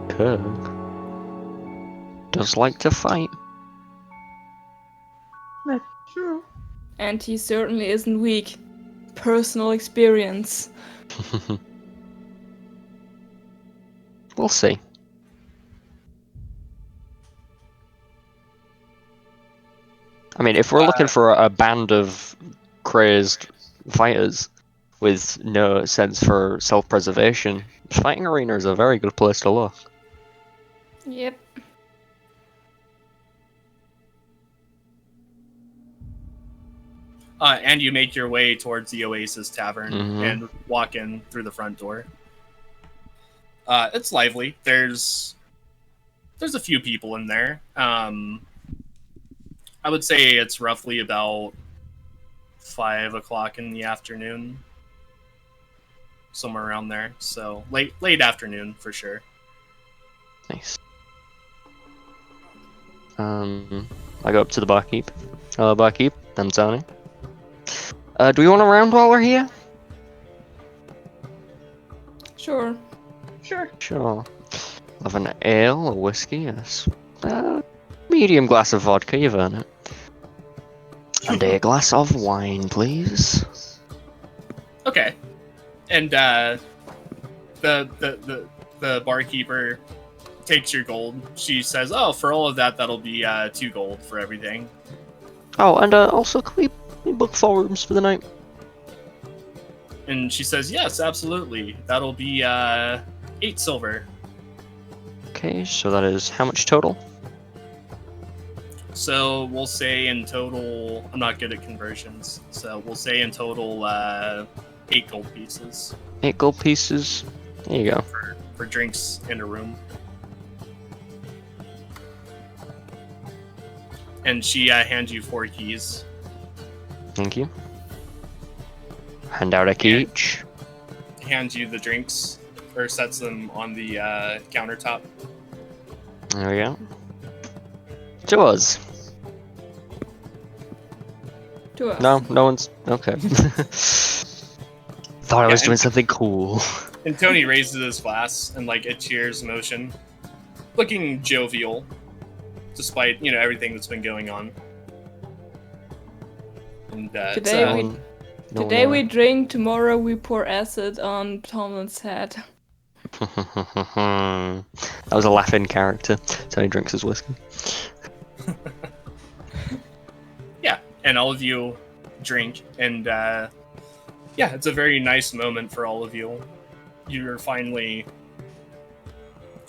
Kirk does like to fight. That's true. And he certainly isn't weak. Personal experience. We'll see. I mean, if we're looking for a band of crazed fighters with no sense for self-preservation, fighting arena is a very good place to look. Yep. And you make your way towards the Oasis Tavern and walk in through the front door. It's lively. There's a few people in there. I would say it's roughly about 5 o'clock in the afternoon, somewhere around there. So late afternoon for sure. Nice. I go up to the barkeep. Hello, barkeep. I'm Tony. Do we want a round while we're here? Sure. Sure. Sure. Have an ale, a whiskey, yes. Medium glass of vodka, you've earned it. And a glass of wine, please. Okay. And the barkeeper takes your gold. She says, "Oh, for all of that, that'll be 2 gold for everything." Oh, and also, can we book 4 rooms for the night? And she says, "Yes, absolutely. That'll be 8 silver." Okay, so that is how much total? So we'll say in total, I'm not good at conversions, so we'll say in total 8 gold pieces 8 gold pieces. There you go. for drinks in a room. And she hands you 4 keys. Thank you. Hand out a key Yeah. each. Hands you the drinks, or sets them on the countertop. There we go. To us. To us. No, no one's okay. Thought I was Yeah, doing and- something cool. And Tony raises his glass in like a cheers motion, looking jovial, despite everything that's been going on. And Today it's, we- No Today one- we drink, tomorrow we pour acid on Tomlin's head. That was a laughing character. Tony drinks his whiskey. yeah, and all of you drink, and yeah, it's a very nice moment for all of you. You're finally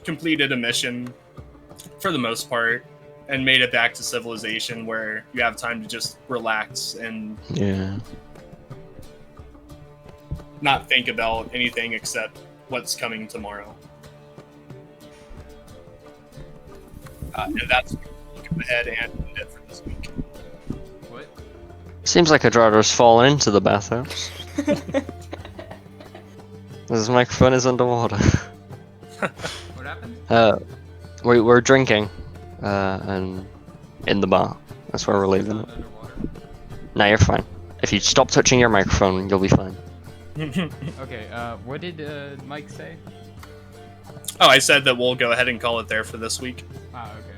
completed a mission for the most part, and made it back to civilization where you have time to just relax and Yeah. not think about anything except what's coming tomorrow. And that's look ahead and end it for this week. What? Seems like Hardrada's fallen into the bathhouse. His microphone is underwater. What happened? We're drinking, and in the bar. That's where we're leaving it. Not underwater. No, you're fine. If you stop touching your microphone, you'll be fine. Okay, what did Mike say? Oh, I said that we'll go ahead and call it there for this week. Ah, okay.